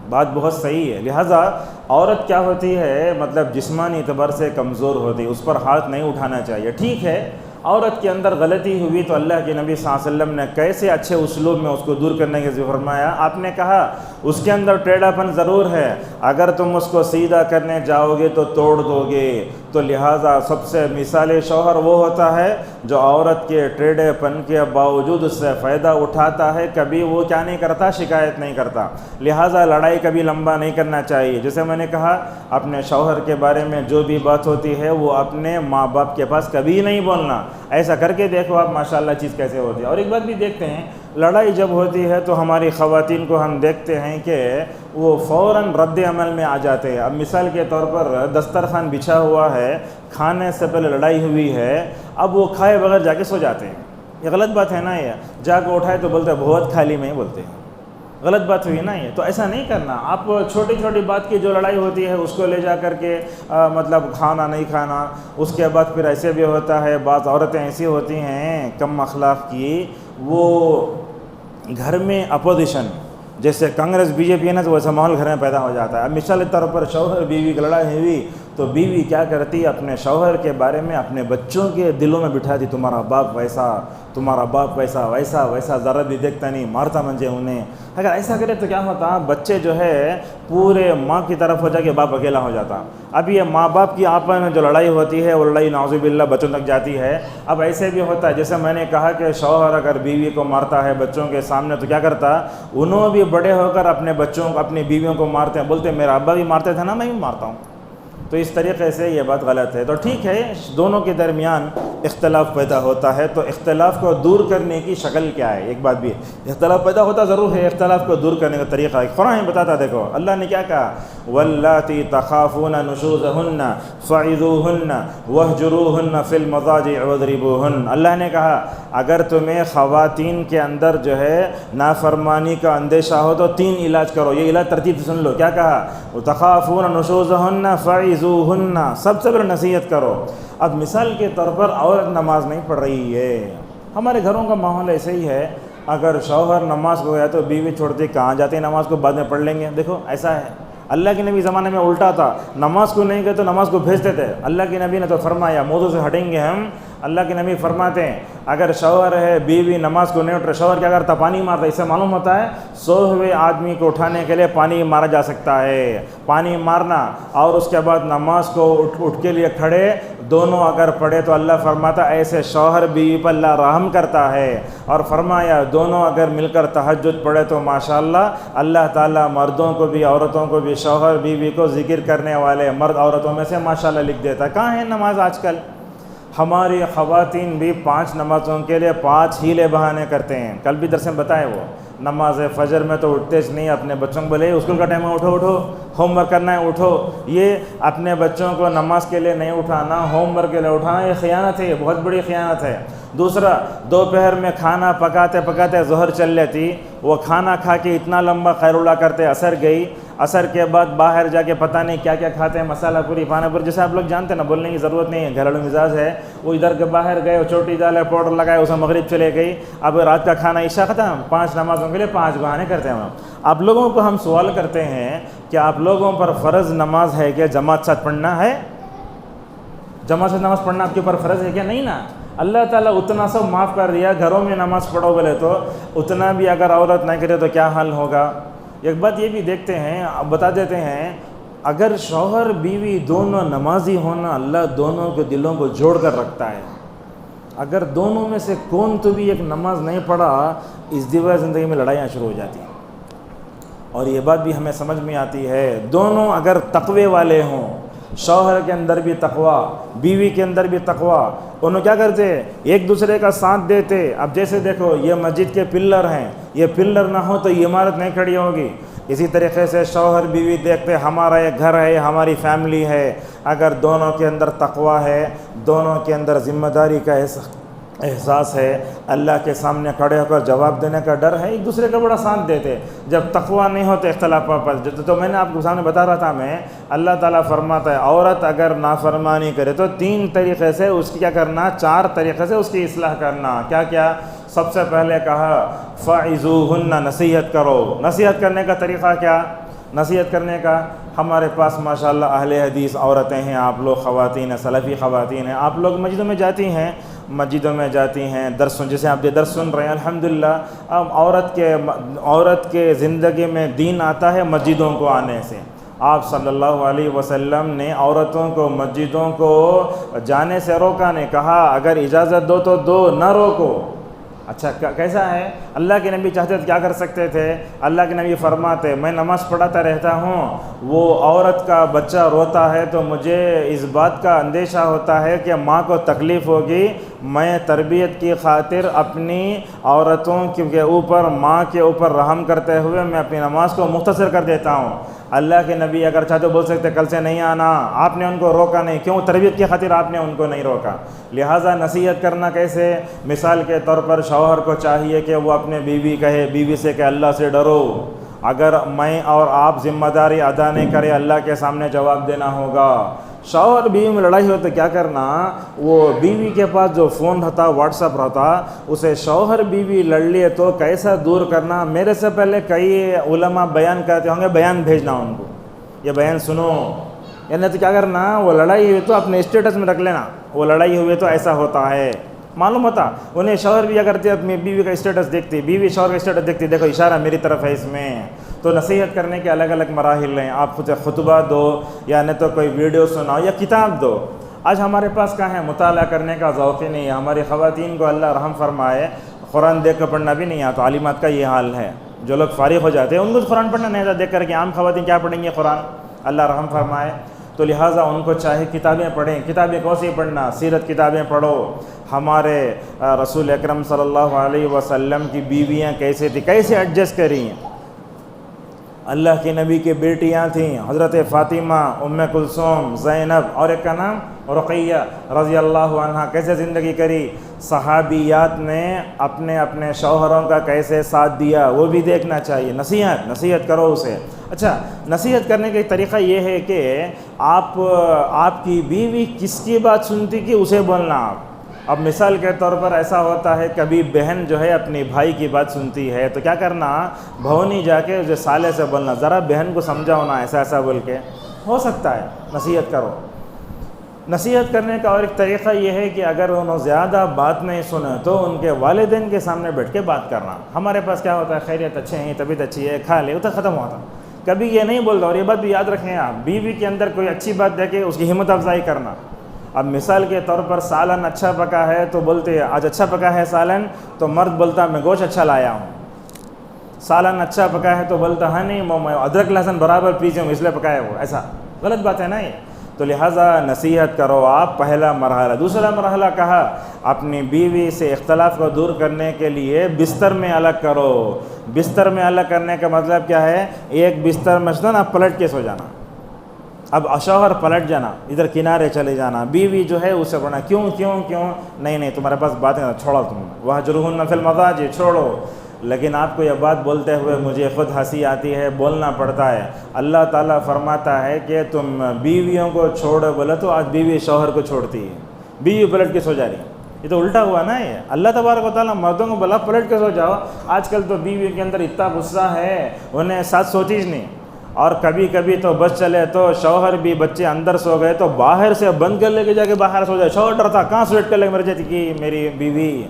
بات بہت صحیح ہے۔ لہٰذا عورت کیا ہوتی ہے، مطلب جسمانی اعتبار سے کمزور ہوتی ہے، اس پر ہاتھ نہیں اٹھانا چاہیے۔ ٹھیک ہے عورت کے اندر غلطی ہوئی تو اللہ کے نبی صلی اللہ علیہ وسلم نے کیسے اچھے اسلوب میں اس کو دور کرنے کے لیے فرمایا، آپ نے کہا اس کے اندر ٹیڑھا پن ضرور ہے، اگر تم اس کو سیدھا کرنے جاؤ گے تو توڑ دو گے۔ تو لہٰذا سب سے مثال شوہر وہ ہوتا ہے جو عورت کے ٹیڑھے پن کے باوجود اس سے فائدہ اٹھاتا ہے، کبھی وہ کیا نہیں کرتا، شکایت نہیں کرتا۔ لہٰذا لڑائی کبھی لمبا نہیں کرنا چاہیے۔ جیسے میں نے کہا اپنے شوہر کے بارے میں جو بھی بات ہوتی ہے وہ اپنے ماں باپ کے پاس کبھی نہیں بولنا۔ ایسا کر کے دیکھو آپ ماشاءاللہ چیز کیسے ہوتی ہے۔ اور ایک بات بھی دیکھتے ہیں، لڑائی جب ہوتی ہے تو ہماری خواتین کو ہم دیکھتے ہیں کہ وہ فوراً رد عمل میں آ جاتے ہیں۔ اب مثال کے طور پر دسترخوان بچھا ہوا ہے، کھانے سے پہلے لڑائی ہوئی ہے، اب وہ کھائے بغیر جا کے سو جاتے ہیں، یہ غلط بات ہے نا، یہ جا کے اٹھائے تو بولتے بہت خالی میں ہی بولتے ہیں، غلط بات ہوئی نا یہ. تو ایسا نہیں کرنا. آپ چھوٹی چھوٹی بات کی جو لڑائی ہوتی ہے اس کو لے جا کر کے مطلب کھانا نہیں کھانا. اس کے بعد پھر ایسے بھی ہوتا ہے، بعض عورتیں ایسی ہوتی ہیں کم اخلاق کی، وہ گھر میں اپوزیشن جیسے کانگریس بی جے پی ہے نا، تو ویسا ماحول گھر میں پیدا ہو جاتا ہے. اب مثال کے طور پر شوہر بیوی کی لڑائی ہوئی تو بیوی کیا کرتی، اپنے شوہر کے بارے میں اپنے بچوں کے دلوں میں بٹھا دی، تمہارا باپ ویسا، تمہارا باپ ویسا ویسا ویسا، ذرا بھی دیکھتا نہیں، مارتا منجے انہیں. اگر ایسا کرے تو کیا ہوتا، بچے جو ہے پورے ماں کی طرف ہو جا کے باپ اکیلا ہو جاتا. اب یہ ماں باپ کی آپس میں جو لڑائی ہوتی ہے وہ لڑائی نعوذ باللہ بچوں تک جاتی ہے. اب ایسے بھی ہوتا ہے جیسے میں نے کہا کہ شوہر اگر بیوی کو مارتا ہے بچوں کے سامنے تو کیا کرتا، انہوں بھی بڑے ہو کر اپنے بچوں کو، اپنی بیویوں کو مارتے ہیں، بولتے میرا ابا بھی مارتے تھے نا، میں بھی مارتا ہوں. تو اس طریقے سے یہ بات غلط ہے. تو ٹھیک ہے، دونوں کے درمیان اختلاف پیدا ہوتا ہے، تو اختلاف کو دور کرنے کی شکل کیا ہے؟ ایک بات بھی ہے، اختلاف پیدا ہوتا ضرور ہے، اختلاف کو دور کرنے کا طریقہ ہے. قرآن بتاتا، دیکھو اللہ نے کیا کہا، واللاتی تخافون نشوزہن فعظوہن واہجروہن فی المضاجع واضربوہن. اللہ نے کہا اگر تمہیں خواتین کے اندر جو ہے نافرمانی کا اندیشہ ہو تو 3 علاج کرو. یہ علاج ترتیب سے سن لو. کیا کہا، تخافون نشوزہن فعظوہن، سب سے پہلے نصیحت کرو. اب مثال کے طور پر عورت نماز نہیں پڑھ رہی ہے، ہمارے گھروں کا ماحول ایسے ہی ہے، اگر شوہر نماز کو گیا تو بیوی چھوڑتی کہاں جاتی ہے نماز کو، بعد میں پڑھ لیں گے. دیکھو ایسا ہے. اللہ کے نبی زمانے میں الٹا تھا، نماز کو نہیں گئے تو نماز کو بھیجتے تھے. اللہ کے نبی نے تو فرمایا، موضوع سے ہٹیں گے ہم. اللہ کے نبی فرماتے ہیں اگر شوہر ہے، بیوی نماز کو نہیں اٹھ رہا، شوہر کیا کرتا، پانی مارتا. اس سے معلوم ہوتا ہے سوئے ہوئے آدمی کو اٹھانے کے لیے پانی مارا جا سکتا ہے. پانی مارنا اور اس کے بعد نماز کو اٹھ کے لیے کھڑے، دونوں اگر پڑھے تو اللہ فرماتا ایسے شوہر بیوی پر اللہ رحم کرتا ہے. اور فرمایا دونوں اگر مل کر تہجد پڑھے تو ماشاءاللہ اللہ تعالیٰ مردوں کو بھی عورتوں کو بھی، شوہر بیوی کو ذکر کرنے والے مرد عورتوں میں سے ماشاءاللہ لکھ دیتا. کہاں ہے نماز آج کل؟ ہماری خواتین بھی 5 نمازوں کے لیے 5 ہیلے بہانے کرتے ہیں. کل بھی درس میں بتائے، وہ نماز فجر میں تو اٹھتے نہیں، اپنے بچوں کو بولے اسکول کا ٹائم ہے اٹھو ہوم ورک کرنا ہے اٹھو. یہ اپنے بچوں کو نماز کے لیے نہیں اٹھانا، ہوم ورک کے لیے اٹھانا، یہ خیانت ہے، یہ بہت بڑی خیانت ہے. دوسرا، دوپہر میں کھانا پکاتے پکاتے ظہر چل لیتی، وہ کھانا کھا کے اتنا لمبا خیر اللہ کرتے عصر گئی، عصر کے بعد باہر جا کے پتہ نہیں کیا کیا کھاتے ہیں، مسالہ پوری پانا پوری، جیسے آپ لوگ جانتے ہیں نا، بولنے کی ضرورت نہیں ہے، گھریلو مزاج ہے. وہ ادھر کے باہر گئے، چوٹی ڈالے، پاؤڈر لگائے، اسے مغرب چلے گئی. اب رات کا کھانا عشاء ختم، 5 نمازوں کے لیے 5 بہانے کرتے ہیں. آپ لوگوں کو ہم سوال کرتے ہیں کہ آپ لوگوں پر فرض نماز ہے کہ جماعت ساتھ پڑھنا ہے؟ جماعت سے نماز پڑھنا آپ کے اوپر فرض ہے کیا؟ نہیں نا. اللہ تعالیٰ اتنا سب معاف کر دیا، گھروں میں نماز پڑھو بولے تو اتنا بھی اگر عورت نہ کرے تو کیا حل ہوگا؟ ایک بات یہ بھی دیکھتے ہیں، بتا دیتے ہیں، اگر شوہر بیوی دونوں نمازی ہونا، اللہ دونوں کے دلوں کو جوڑ کر رکھتا ہے. اگر دونوں میں سے کون تو بھی ایک نماز نہیں پڑھا، اس دیوہ زندگی میں لڑائیاں شروع ہو جاتی ہیں. اور یہ بات بھی ہمیں سمجھ میں آتی ہے، دونوں اگر تقوی والے ہوں، شوہر کے اندر بھی تقوی، بیوی کے اندر بھی تقوی، انہوں کیا کرتے، ایک دوسرے کا ساتھ دیتے. اب جیسے دیکھو یہ مسجد کے پلر ہیں، یہ پلر نہ ہو تو یہ عمارت نہیں کھڑی ہوگی. اسی طریقے سے شوہر بیوی دیکھتے ہمارا ایک گھر ہے، ہماری فیملی ہے. اگر دونوں کے اندر تقوی ہے، دونوں کے اندر ذمہ داری کا احساس ہے، اللہ کے سامنے کھڑے ہو کر جواب دینے کا ڈر ہے، ایک دوسرے کا بڑا ساتھ دیتے. جب تقوی نہیں ہوتے اختلاف پر، تو میں نے آپ کو سامنے بتا رہا تھا میں، اللہ تعالیٰ فرماتا ہے عورت اگر نافرمانی کرے تو 3 طریقے سے اس کی کیا کرنا، 4 طریقے سے اس کی اصلاح کرنا. کیا کیا؟ سب سے پہلے کہا فعظوہن، نصیحت کرو. نصیحت کرنے کا طریقہ کیا؟ نصیحت کرنے کا، ہمارے پاس ماشاءاللہ اہل حدیث عورتیں ہیں، آپ لوگ خواتین ہیں، سلفی خواتین ہیں، آپ لوگ مسجدوں میں جاتی ہیں درس، جیسے آپ یہ درس سن رہے ہیں الحمدللہ. اب عورت کے زندگی میں دین آتا ہے مسجدوں کو آنے سے. آپ صلی اللہ علیہ وسلم نے عورتوں کو مسجدوں کو جانے سے روکا، نے کہا اگر اجازت دو تو دو، نہ روکو. اچھا کیسا ہے؟ اللہ کے نبی چاہتے تو کیا کر سکتے تھے؟ اللہ کے نبی فرماتے میں نماز پڑھاتا رہتا ہوں، وہ عورت کا بچہ روتا ہے تو مجھے اس بات کا اندیشہ ہوتا ہے کہ ماں کو تکلیف ہوگی، میں تربیت کی خاطر اپنی عورتوں کے اوپر، ماں کے اوپر رحم کرتے ہوئے میں اپنی نماز کو مختصر کر دیتا ہوں۔ اللہ کے نبی اگر چاہتے بول سکتے کل سے نہیں آنا، آپ نے ان کو روکا نہیں، کیوں؟ تربیت کی خاطر آپ نے ان کو نہیں روکا۔ لہٰذا نصیحت کرنا کیسے؟ مثال کے طور پر شوہر کو چاہیے کہ وہ اپنے بیوی سے کہ اللہ سے ڈرو، اگر میں اور آپ ذمہ داری ادا نہیں کرے اللہ کے سامنے جواب دینا ہوگا۔ شوہر بیوی میں لڑائی ہو تو کیا کرنا؟ وہ بیوی کے پاس جو فون رہتا، واٹس ایپ رہتا، اسے شوہر بیوی لڑ لیے تو کیسا دور کرنا؟ میرے سے پہلے کئی علماء بیان کرتے ہوں گے، بیان بھیجنا ان کو، یہ بیان سنو، یعنی تو کیا کرنا؟ وہ لڑائی ہوئی تو اپنے اسٹیٹس میں رکھ لینا، وہ لڑائی ہوئی تو ایسا ہوتا ہے، معلوم ہوتا انہیں۔ شوہر بھی اگر اپنی بیوی کا اسٹیٹس دیکھتی، بیوی شوہر کا اسٹیٹس دیکھتی، دیکھو اشارہ میری طرف ہے اس میں۔ تو نصیحت کرنے کے الگ الگ مراحل ہیں، آپ خود خطبہ دو یا نہیں تو کوئی ویڈیو سناؤ یا کتاب دو۔ آج ہمارے پاس کہاں ہے؟ مطالعہ کرنے کا ذوق ہی نہیں ہے۔ ہماری خواتین کو اللہ رحم فرمائے، قرآن دیکھ کر پڑھنا بھی نہیں آتا، عالمات کا یہ حال ہے۔ جو لوگ فارغ ہو جاتے ہیں ان کو قرآن پڑھنا نہیں آتا، دیکھ کر کہ عام خواتین کیا پڑھیں گے قرآن، اللہ رحم فرمائے۔ تو لہٰذا ان کو چاہے کتابیں پڑھیں، کتابیں کون سی پڑھنا؟ سیرت کتابیں پڑھو، ہمارے رسول اکرم صلی اللہ علیہ وسلم کی بیویاں کیسے تھیں، کیسے ایڈجسٹ کریں۔ اللہ کے نبی کی بیٹیاں تھیں، حضرت فاطمہ، ام کلثوم، زینب اور ایک کا نام رقیہ رضی اللہ عنہ، کیسے زندگی کری۔ صحابیات نے اپنے اپنے شوہروں کا کیسے ساتھ دیا، وہ بھی دیکھنا چاہیے۔ نصیحت کرو اسے۔ اچھا، نصیحت کرنے کا ایک طریقہ یہ ہے کہ آپ کی بیوی کس کی بات سنتی کہ اسے بولنا آپ۔ اب مثال کے طور پر ایسا ہوتا ہے کبھی بہن جو ہے اپنی بھائی کی بات سنتی ہے تو کیا کرنا؟ بھونی جا کے اسے سالے سے بولنا، ذرا بہن کو سمجھاؤ نا، ایسا ایسا بول کے ہو سکتا ہے۔ نصیحت کرو۔ نصیحت کرنے کا اور ایک طریقہ یہ ہے کہ اگر انہوں زیادہ بات نہیں سنے تو ان کے والدین کے سامنے بیٹھ کے بات کرنا۔ ہمارے پاس کیا ہوتا ہے؟ خیریت اچھے ہیں، طبیعت اچھی ہے، کھا لے، وہ تو ختم ہوتا۔ کبھی یہ نہیں بولتا، اور یہ بات بھی یاد رکھیں آپ، بیوی کے اندر کوئی اچھی بات دیکھے اس کی ہمت افزائی کرنا۔ اب مثال کے طور پر سالن اچھا پکا ہے تو بولتے آج اچھا پکا ہے سالن، تو مرد بولتا میں گوشت اچھا لایا ہوں۔ سالن اچھا پکا ہے تو بولتا ہے نہیں میں ادرک لہسن برابر پیسے ہوں اس لیے پکایا وہ، ایسا غلط بات ہے نا یہ۔ تو لہٰذا نصیحت کرو آپ، پہلا مرحلہ۔ دوسرا مرحلہ کہا اپنی بیوی سے اختلاف کو دور کرنے کے لیے بستر میں الگ کرو۔ بستر میں الگ کرنے کا مطلب کیا ہے؟ ایک بستر میں نا پلٹ کے سو جانا۔ اب شوہر پلٹ جانا، ادھر کنارے چلے جانا، بیوی جو ہے اسے بڑھنا کیوں نہیں تمہارے پاس باتیں چھوڑو، تم وہجرہن فی المضاجع چھوڑو۔ لیکن آپ کو یہ بات بولتے ہوئے مجھے خود ہنسی آتی ہے، بولنا پڑتا ہے۔ اللہ تعالیٰ فرماتا ہے کہ تم بیویوں کو چھوڑو، بولے تو آج بیوی شوہر کو چھوڑتی ہے، بیوی پلٹ کے سو جا رہی ہے۔ یہ تو الٹا ہوا نا، یہ اللہ تبارک و تعالیٰ مردوں کو بلا پلٹ کے سو جاؤ۔ آج کل تو بیوی کے اندر اتنا غصہ ہے انہیں ساتھ سوچیز نہیں، اور کبھی کبھی تو بس چلے تو شوہر بھی بچے اندر سو گئے تو باہر سے بند کر لے کے جا کے باہر سو جائے، شوہر ڈرتا کہاں سویٹ کر لے مر جاتی کہ میری بیوی۔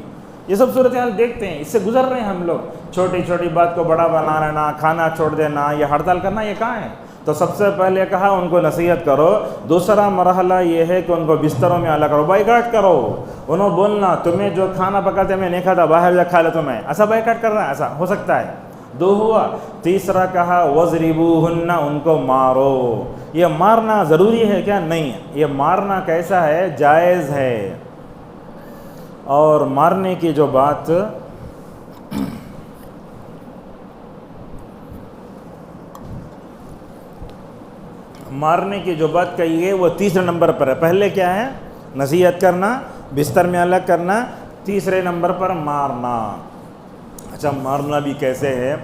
یہ سب صورتحال دیکھتے ہیں، اس سے گزر رہے ہیں ہم لوگ۔ چھوٹی چھوٹی بات کو بڑا بنا لینا، کھانا چھوڑ دینا، یہ ہڑتال کرنا، یہ کہاں ہے؟ تو سب سے پہلے کہا ان کو نصیحت کرو۔ دوسرا مرحلہ یہ ہے کہ ان کو بستروں میں الگ کرو، بائیکاٹ کرو۔ انہوں بولنا تمہیں جو کھانا پکاتے میں نہیں کھاتا، باہر جا کھا لے تمہیں، ایسا بائیکاٹ کر رہا ہے، ایسا ہو سکتا ہے۔ دو ہوا۔ تیسرا کہا وَضْرِبُوهُنَّ، ان کو مارو۔ یہ مارنا ضروری ہے کیا؟ نہیں، یہ مارنا کیسا ہے؟ جائز ہے۔ اور مارنے کی جو بات کہی ہے وہ تیسرے نمبر پر ہے۔ پہلے کیا ہے؟ نصیحت کرنا، بستر میں الگ کرنا، تیسرے نمبر پر مارنا۔ اچھا، مارنا بھی کیسے ہے؟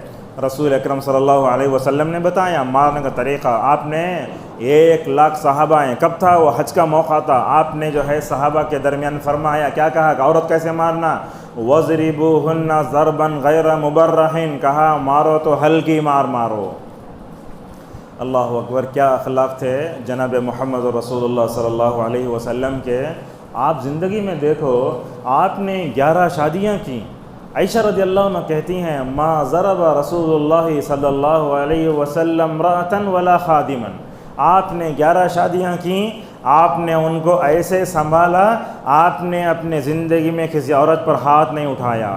رسول اکرم صلی اللہ علیہ وسلم نے بتایا مارنے کا طریقہ۔ آپ نے 1,00,000 صحابہ ہیں، کب تھا وہ؟ حج کا موقع تھا۔ آپ نے جو ہے صحابہ کے درمیان فرمایا، کیا کہا کہ عورت کیسے مارنا؟ وَضْرِبُوهُنَّ ضَرْبًا غَيْرَ مُبَرَّحٍ، کہا مارو تو ہلکی مار مارو۔ اللہ اکبر، کیا اخلاق تھے جناب محمد رسول اللہ صلی اللہ علیہ وسلم کے۔ آپ زندگی میں دیکھو، آپ نے 11 شادیاں کی۔ عائشہ رضی اللہ عنہ کہتی ہیں ما ضرب رسول اللہ صلی اللہ علیہ وسلم امرأة ولا خادما۔ آپ نے 11 شادیاں کیں، آپ نے ان کو ایسے سنبھالا، آپ نے اپنے زندگی میں کسی عورت پر ہاتھ نہیں اٹھایا۔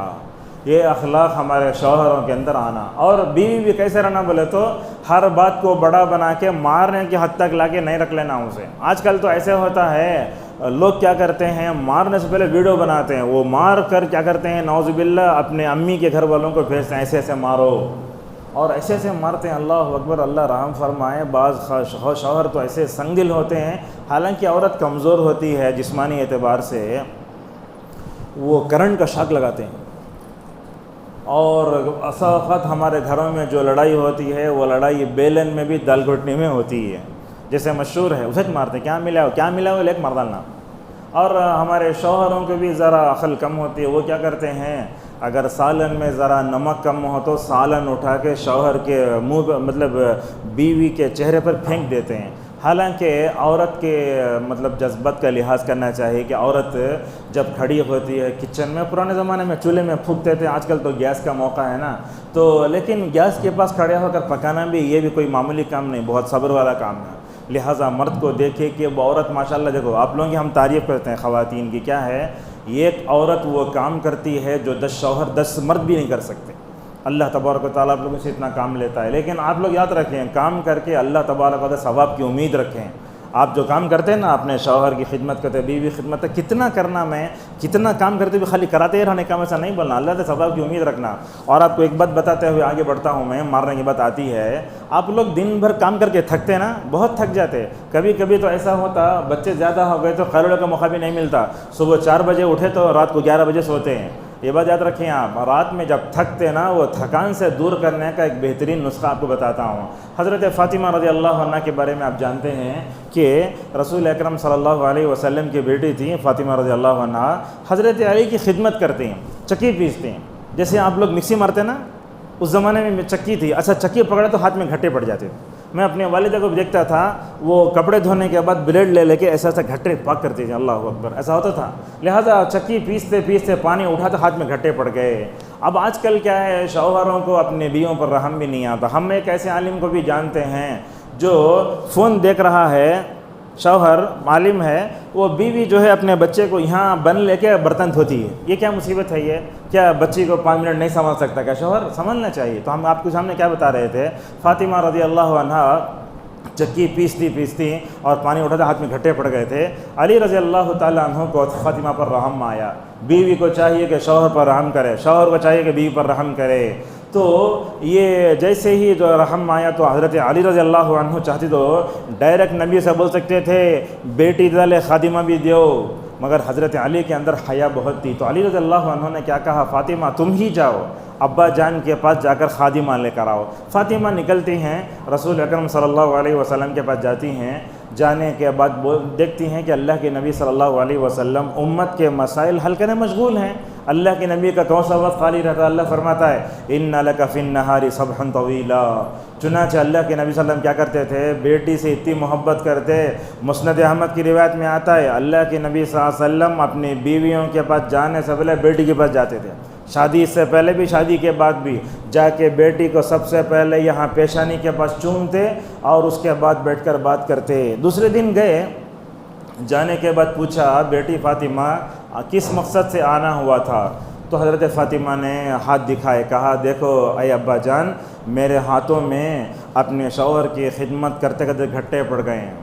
یہ اخلاق ہمارے شوہروں کے اندر آنا۔ اور بیوی بھی کیسے رہنا بولے تو ہر بات کو بڑا بنا کے مارنے کی حد تک لا کے نہیں رکھ لینا اسے۔ آج کل تو ایسے ہوتا ہے لوگ کیا کرتے ہیں، مارنے سے پہلے ویڈیو بناتے ہیں، وہ مار کر کیا کرتے ہیں، نعوذ باللہ اپنے امی کے گھر والوں کو بھیجتے ہیں ایسے ایسے مارو، اور ایسے ایسے مارتے ہیں۔ اللہ اکبر، اللہ رحم فرمائے۔ بعض شوہر تو ایسے سنگ دل ہوتے ہیں، حالانکہ عورت کمزور ہوتی ہے جسمانی اعتبار سے، وہ کرنٹ کا شاک لگاتے ہیں۔ اور ایسا وقت ہمارے گھروں میں جو لڑائی ہوتی ہے، وہ لڑائی بیلن میں بھی دال گھٹنی میں ہوتی ہے، جیسے مشہور ہے، اسے مارتے ہیں، کیا ملا ہو لیک مار ڈالنا۔ اور ہمارے شوہروں کو بھی ذرا عقل کم ہوتی ہے، وہ کیا کرتے ہیں، اگر سالن میں ذرا نمک کم ہو تو سالن اٹھا کے شوہر کے منہ مطلب بیوی کے چہرے پر پھینک دیتے ہیں۔ حالانکہ عورت کے مطلب جذبات کا لحاظ کرنا چاہیے کہ عورت جب کھڑی ہوتی ہے کچن میں، پرانے زمانے میں چولہے میں پھونکتے تھے، آج کل تو گیس کا موقع ہے نا، تو لیکن گیس کے پاس کھڑے ہو کر پکانا بھی یہ بھی کوئی معمولی کام نہیں، بہت صبر والا کام ہے۔ لہٰذا مرد کو دیکھے کہ وہ عورت ماشاءاللہ، دیکھو آپ لوگوں کی ہم تعریف کرتے ہیں خواتین کی، کیا ہے، ایک عورت وہ کام کرتی ہے جو 10 شوہر 10 مرد بھی نہیں کر سکتے۔ اللہ تبارک و تعالیٰ آپ لوگوں سے اتنا کام لیتا ہے، لیکن آپ لوگ یاد رکھیں، کام کر کے اللہ تبارک و تعالیٰ ثواب کی امید رکھیں۔ آپ جو کام کرتے ہیں نا، اپنے شوہر کی خدمت کرتے، بیوی خدمت، کتنا کرنا، میں کتنا کام کرتے بھی خالی کراتے رہنے کا ایسا نہیں بولنا، اللہ سے ثواب کی امید رکھنا۔ اور آپ کو ایک بات بتاتے ہوئے آگے بڑھتا ہوں میں، مارنے کی بات آتی ہے، آپ لوگ دن بھر کام کر کے تھکتے نا، بہت تھک جاتے، کبھی کبھی تو ایسا ہوتا بچے زیادہ ہو گئے تو خیروں کا موقع بھی نہیں ملتا، صبح 4 بجے اٹھے تو رات کو 11 بجے سوتے ہیں۔ یہ بات یاد رکھیں آپ، رات میں جب تھکتے نا، وہ تھکان سے دور کرنے کا ایک بہترین نسخہ آپ کو بتاتا ہوں۔ حضرت فاطمہ رضی اللہ عنہ کے بارے میں آپ جانتے ہیں کہ رسول اکرم صلی اللہ علیہ وسلم کی بیٹی تھی فاطمہ رضی اللہ عنہ، حضرت علی کی خدمت کرتی ہیں، چکی پیستی ہیں، جیسے آپ لوگ مکسی مارتے نا، اس زمانے میں چکی تھی، اچھا چکی پکڑے تو ہاتھ میں گھٹے پڑ جاتے تھے۔ میں اپنے والدہ کو بھی دیکھتا تھا، وہ کپڑے دھونے کے بعد بلیڈ لے کے ایسا ایسا گھٹے پاک کرتی تھی، اللہ اکبر، ایسا ہوتا تھا۔ لہٰذا چکی پیستے پیستے پانی اٹھا تو ہاتھ میں گھٹے پڑ گئے۔ اب آج کل کیا ہے، شوہروں کو اپنے بیویوں پر رحم بھی نہیں آتا۔ ہم ایک ایسے عالم کو بھی جانتے ہیں جو فون دیکھ رہا ہے، شوہر عالم ہے، وہ بیوی جو ہے اپنے بچے کو یہاں بن لے کے برتن دھوتی ہے۔ یہ کیا مصیبت ہے، یہ کیا بچی کو 5 منٹ نہیں سنبھال سکتا کیا شوہر؟ سنبھالنا چاہیے۔ تو ہم آپ کے سامنے کیا بتا رہے تھے، فاطمہ رضی اللہ عنہ چکی پیستی اور پانی اٹھاتے ہاتھ میں گھٹے پڑ گئے تھے۔ علی رضی اللہ تعالیٰ عنہ کو فاطمہ پر رحم آیا، بیوی کو چاہیے کہ شوہر پر رحم کرے، شوہر کو چاہیے کہ بیوی پر رحم کرے۔ تو یہ جیسے ہی جو رحم آیا تو حضرت علی رضی اللہ عنہ چاہتی تو ڈائریکٹ نبی سے بول سکتے تھے بیٹی دلے خادمہ بھی دیو، مگر حضرت علی کے اندر حیا بہت تھی، تو علی رضی اللہ عنہ نے کیا کہا، فاطمہ تم ہی جاؤ، ابا جان کے پاس جا کر خادمہ لے کر آؤ۔ فاطمہ نکلتی ہیں، رسول اکرم صلی اللہ علیہ وسلم کے پاس جاتی ہیں، جانے کے بعد دیکھتی ہیں کہ اللہ کے نبی صلی اللہ علیہ وسلم امت کے مسائل حل کرنے مشغول ہیں۔ اللہ کے نبی کا کون سا وقت خالی رہتا ہے؟ اللہ فرماتا ہے ان لک فی النہار سبحا طویلا۔ چنانچہ اللہ کے نبی صلی اللہ علیہ وسلم کیا کرتے تھے، بیٹی سے اتنی محبت کرتے، مسند احمد کی روایت میں آتا ہے اللہ کے نبی صلی اللہ علیہ وسلم اپنی بیویوں کے پاس جانے سے پہلے بیٹی کے پاس جاتے تھے، شادی سے پہلے بھی شادی کے بعد بھی، جا کے بیٹی کو سب سے پہلے یہاں پیشانی کے پاس چومتے اور اس کے بعد بیٹھ کر بات کرتے۔ دوسرے دن گئے، جانے کے بعد پوچھا بیٹی فاطمہ کس مقصد سے آنا ہوا تھا؟ تو حضرت فاطمہ نے ہاتھ دکھائے، کہا دیکھو اے ابا جان، میرے ہاتھوں میں اپنے شوہر کی خدمت کرتے کرتے گھٹے پڑ گئے ہیں،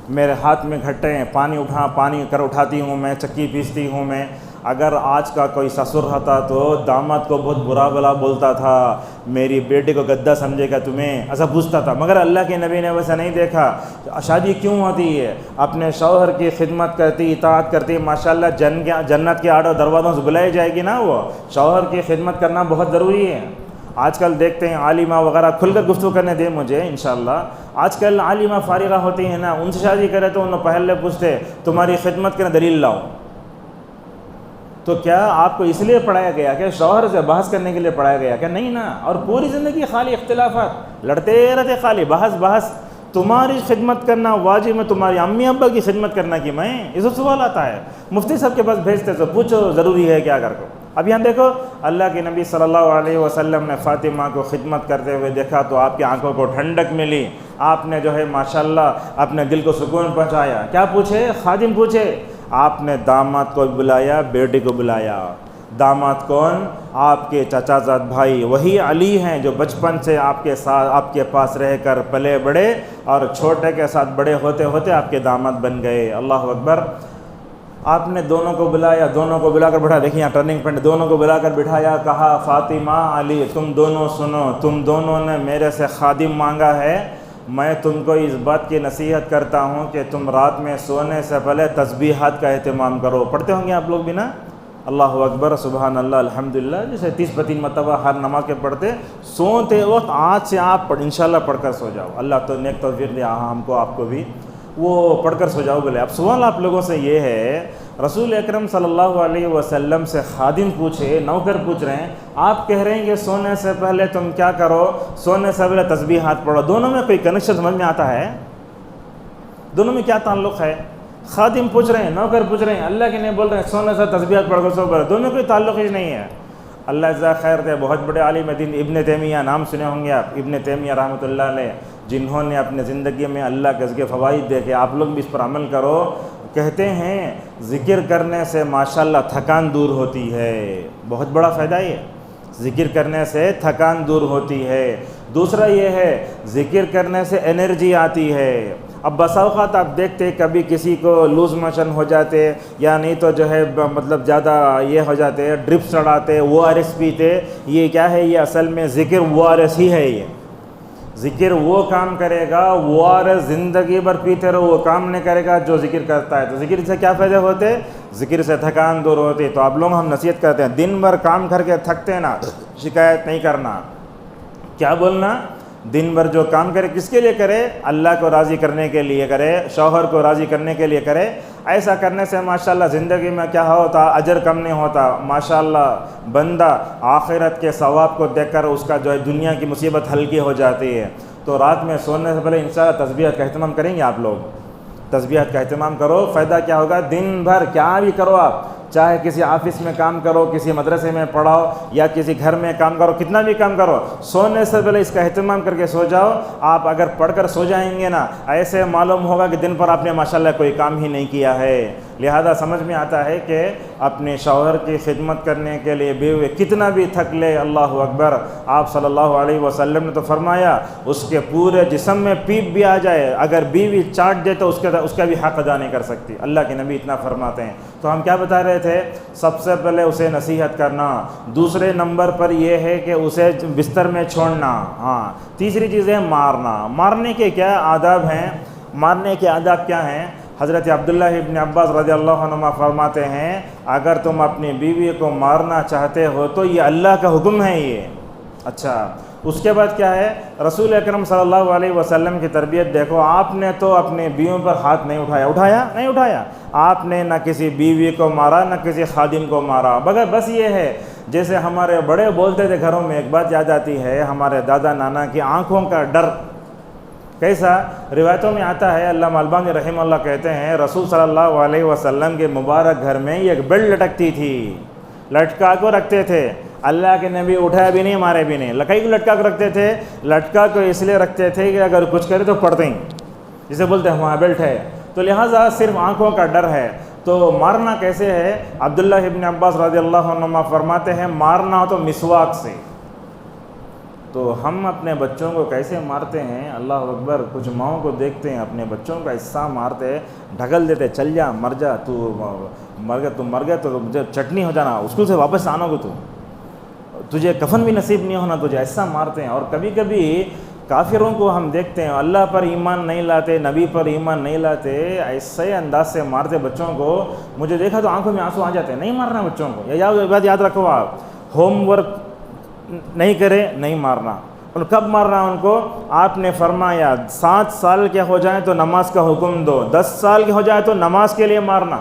میرے ہاتھ میں گھٹے ہیں، پانی کر اٹھاتی ہوں میں، چکی پیستی ہوں میں۔ اگر آج کا کوئی سسر رہتا تو داماد کو بہت برا بلا بولتا تھا، میری بیٹی کو گدہ سمجھے گا تمہیں، ایسا پوچھتا تھا، مگر اللہ کے نبی نے ویسا نہیں دیکھا۔ شادی کیوں ہوتی ہے؟ اپنے شوہر کی خدمت کرتی، اطاعت کرتی، ماشاءاللہ جنت کے آٹھوں دروازوں سے بلائی جائے گی نا، وہ شوہر کی خدمت کرنا بہت ضروری ہے۔ آج کل دیکھتے ہیں عالمہ وغیرہ، کھل کر گفتگو کرنے دیں مجھے انشاءاللہ، آج کل عالمہ فارغہ ہوتی ہیں نا، ان سے شادی کرے تو انہوں پہلے پوچھتے تمہاری خدمت کے دلیل لاؤ۔ تو کیا آپ کو اس لیے پڑھایا گیا کہ شوہر سے بحث کرنے کے لیے پڑھایا گیا کہ نہیں نا؟ اور پوری زندگی خالی اختلافات، لڑتے رہتے، خالی بحث۔ تمہاری خدمت کرنا واجب ہے، تمہاری امی ابا کی خدمت کرنا کہ میں، اس سے سوال آتا ہے، مفتی صاحب کے پاس بھیجتے تو پوچھو ضروری ہے کیا کر کو۔ اب یہاں دیکھو اللہ کے نبی صلی اللہ علیہ وسلم نے فاطمہ کو خدمت کرتے ہوئے دیکھا تو آپ کی آنکھوں کو ٹھنڈک ملی، آپ نے جو ہے ماشاءاللہ اپنے دل کو سکون پہنچایا۔ کیا پوچھے؟ خادم پوچھے، آپ نے داماد کو بلایا، بیٹی کو بلایا۔ داماد کون؟ آپ کے چچا زاد بھائی، وہی علی ہیں جو بچپن سے آپ کے ساتھ، آپ کے پاس رہ کر پلے بڑے اور چھوٹے کے ساتھ بڑے ہوتے ہوتے آپ کے داماد بن گئے۔ اللہ اکبر۔ آپ نے دونوں کو بلایا، دونوں کو بلا کر بٹھایا، دیکھیں یہاں ٹرننگ پوائنٹ، دونوں کو بلا کر بٹھایا، کہا فاطمہ علی تم دونوں سنو، تم دونوں نے میرے سے خادم مانگا ہے، میں تم کو اس بات کی نصیحت کرتا ہوں کہ تم رات میں سونے سے پہلے تسبیحات کا اہتمام کرو۔ پڑھتے ہوں گے آپ لوگ بھی نا، اللہ اکبر سبحان اللہ الحمدللہ، جیسے 30-32 مرتبہ ہر نماز کے پڑھتے، سوتے وقت آج سے آپ انشاءاللہ پڑھ کر سو جاؤ، اللہ تو نیک توفیق دے ہم کو آپ کو بھی، وہ پڑھ کر سو جاؤ بولے۔ اب سوال آپ لوگوں سے یہ ہے، رسول اکرم صلی اللہ علیہ وسلم سے خادم پوچھے، نوکر پوچھ رہے ہیں، آپ کہہ رہے ہیں کہ سونے سے پہلے تم کیا کرو، سونے سے پہلے تسبیحات پڑھو، دونوں میں کوئی کنیکشن سمجھ میں آتا ہے؟ دونوں میں کیا تعلق ہے؟ خادم پوچھ رہے ہیں، نوکر پوچھ رہے ہیں، اللہ کے نہیں بول رہے ہیں سونے سے تسبیحات پڑھ کر سو پڑھو، دونوں میں کوئی تعلق ہی نہیں ہے۔ اللہ جزاک خیر دے، بہت بڑے عالم دین ابن تیمیہ، نام سنے ہوں گے آپ، ابن تیمیہ رحمۃ اللہ علیہ، جنہوں نے اپنے زندگی میں اللہ کے فوائد دیکھے، آپ لوگ بھی اس پر عمل کرو۔ کہتے ہیں ذکر کرنے سے ماشاءاللہ تھکان دور ہوتی ہے، بہت بڑا فائدہ یہ، ذکر کرنے سے تھکان دور ہوتی ہے۔ دوسرا یہ ہے ذکر کرنے سے انرجی آتی ہے۔ اب بسا اوقات آپ دیکھتے کبھی کسی کو لوز موشن ہو جاتے، یا نہیں تو جو ہے مطلب زیادہ یہ ہو جاتے، ڈرپس چڑھاتے، ORS پیتے، یہ کیا ہے؟ یہ اصل میں ذکر ORS ہی ہے۔ یہ ذکر وہ کام کرے گا، ORS زندگی بھر پیتے رہو وہ کام نہیں کرے گا جو ذکر کرتا ہے۔ تو ذکر سے کیا فائدے ہوتے؟ ذکر سے تھکان دور ہوتی۔ تو آپ لوگ ہم نصیحت کرتے ہیں، دن بھر کام کر کے تھکتے نا، شکایت نہیں کرنا، کیا بولنا؟ دن بھر جو کام کرے کس کے لیے کرے؟ اللہ کو راضی کرنے کے لیے کرے، شوہر کو راضی کرنے کے لیے کرے۔ ایسا کرنے سے ماشاءاللہ زندگی میں کیا ہوتا؟ اجر کم نہیں ہوتا، ماشاءاللہ بندہ آخرت کے ثواب کو دیکھ کر اس کا جو ہے دنیا کی مصیبت ہلکی ہو جاتی ہے۔ تو رات میں سونے سے پہلے انشاءاللہ تسبیحات کا اہتمام کریں گے آپ لوگ، تسبیحات کا اہتمام کرو۔ فائدہ کیا ہوگا؟ دن بھر کیا بھی کرو آپ، چاہے کسی آفس میں کام کرو، کسی مدرسے میں پڑھاؤ، یا کسی گھر میں کام کرو، کتنا بھی کام کرو، سونے سے پہلے اس کا اہتمام کر کے سو جاؤ۔ آپ اگر پڑھ کر سو جائیں گے نا، ایسے معلوم ہوگا کہ دن پر آپ نے ماشاءاللہ کوئی کام ہی نہیں کیا ہے۔ لہذا سمجھ میں آتا ہے کہ اپنے شوہر کی خدمت کرنے کے لیے بیوی کتنا بھی تھک لے، اللہ اکبر، آپ صلی اللہ علیہ وسلم نے تو فرمایا اس کے پورے جسم میں پیپ بھی آ جائے، اگر بیوی چاٹ دے تو اس کا بھی حق ادا نہیں کر سکتی، اللہ کے نبی اتنا فرماتے ہیں۔ تو ہم کیا بتا رہے تھے؟ سب سے پہلے اسے نصیحت کرنا، دوسرے نمبر پر یہ ہے کہ اسے بستر میں چھوڑنا، ہاں، تیسری چیز ہے مارنا۔ مارنے کے کیا آداب ہیں؟ مارنے کے آداب کیا ہیں؟ حضرت عبداللہ ابن عباس رضی اللہ عنہما فرماتے ہیں اگر تم اپنی بیوی کو مارنا چاہتے ہو تو یہ اللہ کا حکم ہے یہ۔ اچھا، اس کے بعد کیا ہے؟ رسول اکرم صلی اللہ علیہ وسلم کی تربیت دیکھو، آپ نے تو اپنے بیویوں پر ہاتھ نہیں اٹھایا، نہیں اٹھایا، آپ نے نہ کسی بیوی کو مارا نہ کسی خادم کو مارا، مگر بس یہ ہے جیسے ہمارے بڑے بولتے تھے گھروں میں، ایک بات یاد آتی ہے ہمارے دادا نانا کی آنکھوں کا ڈر۔ کیسا؟ روایتوں میں آتا ہے، علامہ البانی رحمہ اللہ کہتے ہیں رسول صلی اللہ علیہ وسلم کے مبارک گھر میں ایک بیلٹ لٹکتی تھی، لٹکا کو رکھتے تھے، اللہ کے نبی اٹھایا بھی نہیں مارے بھی نہیں۔ لکائی کو لٹکا کو رکھتے تھے، لٹکا کو اس لیے رکھتے تھے کہ اگر کچھ کرے تو پڑتے ہی، جسے بولتے ہیں وہاں بیلٹ ہے، تو لہٰذا صرف آنکھوں کا ڈر ہے۔ تو مارنا کیسے ہے؟ عبداللہ ابن عباس رضی اللہ عنہما فرماتے ہیں مارنا ہو تو مسواک سے۔ تو ہم اپنے بچوں کو کیسے مارتے ہیں، اللہ اکبر، کچھ ماؤں کو دیکھتے ہیں اپنے بچوں کا ایسا مارتے، ڈھکل دیتے، چل جا، مر جا، تو مر گیا تو مجھے چٹنی ہو جانا، اسکول سے واپس آنا گو، تجھے کفن بھی نصیب نہیں ہونا، تجھے ایسا مارتے ہیں۔ اور کبھی کبھی کافروں کو ہم دیکھتے ہیں اللہ پر ایمان نہیں لاتے، نبی پر ایمان نہیں لاتے، ایسے انداز سے مارتے بچوں کو، مجھے دیکھا تو آنکھوں میں آنسو آ جاتے ہیں۔ نہیں مارنا بچوں کو، یہ بات یاد رکھو آپ، ہوم ورک نہیں کرے نہیں مارنا۔ اور کب مارنا ان کو؟ آپ نے فرمایا 7 سال کے ہو جائیں تو نماز کا حکم دو، 10 سال کے ہو جائے تو نماز کے لیے مارنا،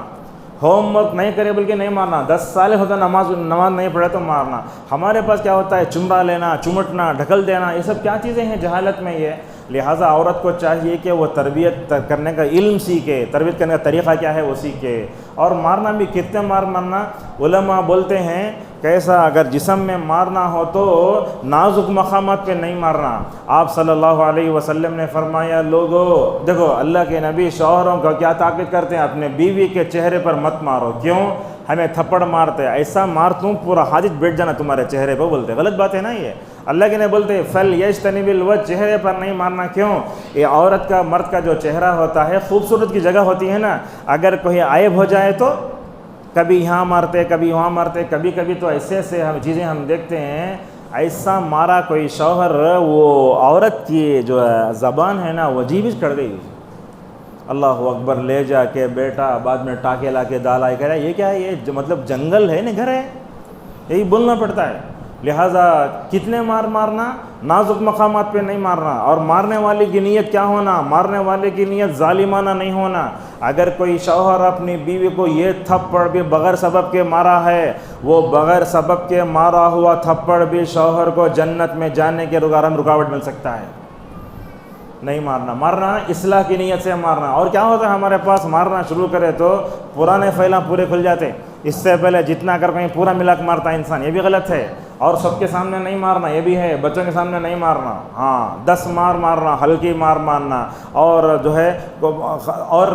ہوم ورک نہیں کرے بلکہ نہیں مارنا، 10 سال ہوتا نماز نہیں پڑھے تو مارنا۔ ہمارے پاس کیا ہوتا ہے؟ چمڑا لینا، چمٹنا، ڈھکل دینا، یہ سب کیا چیزیں ہیں جہالت میں یہ۔ لہٰذا عورت کو چاہیے کہ وہ تربیت کرنے کا علم سیکھے، تربیت کرنے کا طریقہ کیا ہے وہ سیکھے۔ اور مارنا بھی کتنے مارنا، علماء بولتے ہیں کیسا؟ اگر جسم میں مارنا ہو تو نازک مقامات پہ نہیں مارنا۔ آپ صلی اللہ علیہ وسلم نے فرمایا لوگو دیکھو، اللہ کے نبی شوہروں کا کیا تاکید کرتے ہیں، اپنے بیوی کے چہرے پر مت مارو، کیوں؟ ہمیں تھپڑ مارتے، ایسا مار توں پورا حاجت بیٹھ جانا تمہارے چہرے پہ، بولتے غلط بات ہے نا یہ۔ اللہ کے نے بولتے فل یجتنب الوجہ، چہرے پر نہیں مارنا، کیوں؟ یہ عورت کا، مرد کا جو چہرہ ہوتا ہے خوبصورت کی جگہ ہوتی ہے نا، اگر کوئی عیب ہو جائے تو کبھی یہاں مارتے کبھی وہاں مارتے. کبھی کبھی تو ایسے ہم چیزیں ہم دیکھتے ہیں, ایسا مارا کوئی شوہر, وہ عورت کی جو زبان ہے نا وہ عجیب ہی کڑ گئی. اللہ اکبر, لے جا کے بیٹا, بعد میں ٹاکے لا کے ڈالا. کہہ رہا ہے یہ کیا ہے, یہ مطلب جنگل ہے نا گھر ہے, یہی بولنا پڑتا ہے. لہٰذا کتنے مارنا, نازک مقامات پہ نہیں مارنا. اور مارنے والے کی نیت کیا ہونا, مارنے والے کی نیت ظالمانہ نہیں ہونا. اگر کوئی شوہر اپنی بیوی کو یہ تھپڑ بھی بغیر سبب کے مارا ہے, وہ بغیر سبب کے مارا ہوا تھپڑ بھی شوہر کو جنت میں جانے کے رکاوٹ مل سکتا ہے. نہیں مارنا اصلاح کی نیت سے مارنا. اور کیا ہوتا ہے ہمارے پاس, مارنا شروع کرے تو پرانے فیلاں پورے کھل جاتے. اس سے پہلے جتنا کر کہیں پورا ملا کے مارتا ہے انسان, یہ بھی غلط ہے. اور سب کے سامنے نہیں مارنا, یہ بھی ہے, بچوں کے سامنے نہیں مارنا. ہاں 10 مارنا, ہلکی مارنا. اور جو ہے اور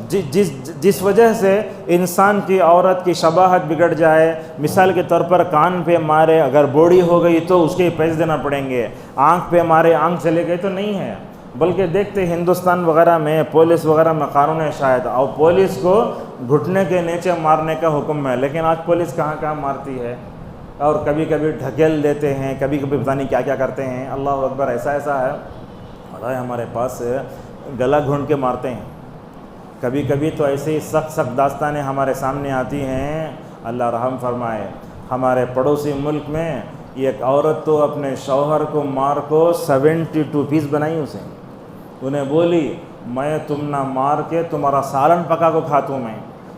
جس وجہ سے انسان کی عورت کی شباہت بگڑ جائے, مثال کے طور پر کان پہ مارے, اگر بوڑھی ہو گئی تو اس کے پیسے دینا پڑیں گے. آنکھ پہ مارے, آنکھ چلے گئی تو نہیں ہے. بلکہ دیکھتے ہندوستان وغیرہ میں پولیس وغیرہ میں قانون ہے شاید, اور پولیس کو گھٹنے کے نیچے مارنے کا حکم ہے. لیکن آج پولیس کہاں مارتی ہے, اور کبھی کبھی ڈھکیل دیتے ہیں, کبھی پتہ نہیں کیا کرتے ہیں. اللہ اکبر, ایسا ہے ہمارے پاس گلا گھونٹ کے مارتے ہیں. کبھی کبھی تو ایسے ہی سخت داستانیں ہمارے سامنے آتی ہیں. اللہ رحم فرمائے. ہمارے پڑوسی ملک میں ایک عورت تو اپنے شوہر کو مار کو 72 پیس بنائی اسے. انہیں بولی میں تم نہ مار کے تمہارا سالن پکا کو کھاتوں میں.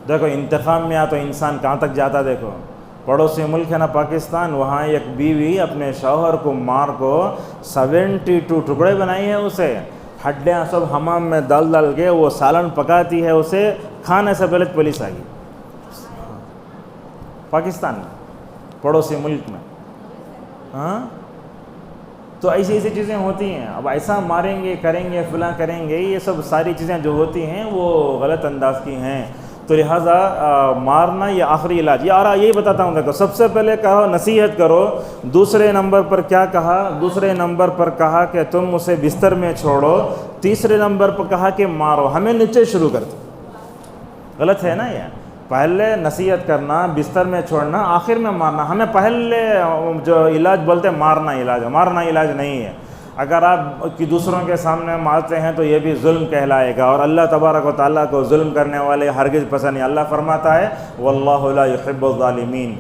دیکھو انتقام میں تو انسان کہاں تک جاتا. دیکھو پڑوسی ملک ہے نا پاکستان, وہاں ایک بیوی اپنے شوہر کو مار کو 72 ٹکڑے بنائی ہے اسے. ہڈیاں سب حمام میں ڈال کے وہ سالن پکاتی ہے اسے. کھانے سے پہلے پولیس آ گئی پاکستان میں, پڑوسی ملک میں. ہاں تو ایسی چیزیں ہوتی ہیں. اب ایسا ماریں گے, کریں گے, فلاں کریں گے, یہ سب ساری چیزیں جو ہوتی ہیں وہ غلط انداز کی ہیں. تو لہٰذا مارنا یہ آخری علاج. یہی بتاتا ہوں, دیکھو سب سے پہلے کہا نصیحت کرو. دوسرے نمبر پر کیا کہا, دوسرے نمبر پر کہا کہ تم اسے بستر میں چھوڑو. تیسرے نمبر پر کہا کہ مارو. ہمیں نیچے شروع کرتے, غلط ہے نا یہ. پہلے نصیحت کرنا, بستر میں چھوڑنا, آخر میں مارنا. ہمیں پہلے جو علاج بولتے مارنا علاج نہیں ہے. اگر آپ کی دوسروں کے سامنے مارتے ہیں تو یہ بھی ظلم کہلائے گا, اور اللہ تبارک و تعالیٰ کو ظلم کرنے والے ہرگز پسند نہیں. اللہ فرماتا ہے واللہ لا يحب الظالمین.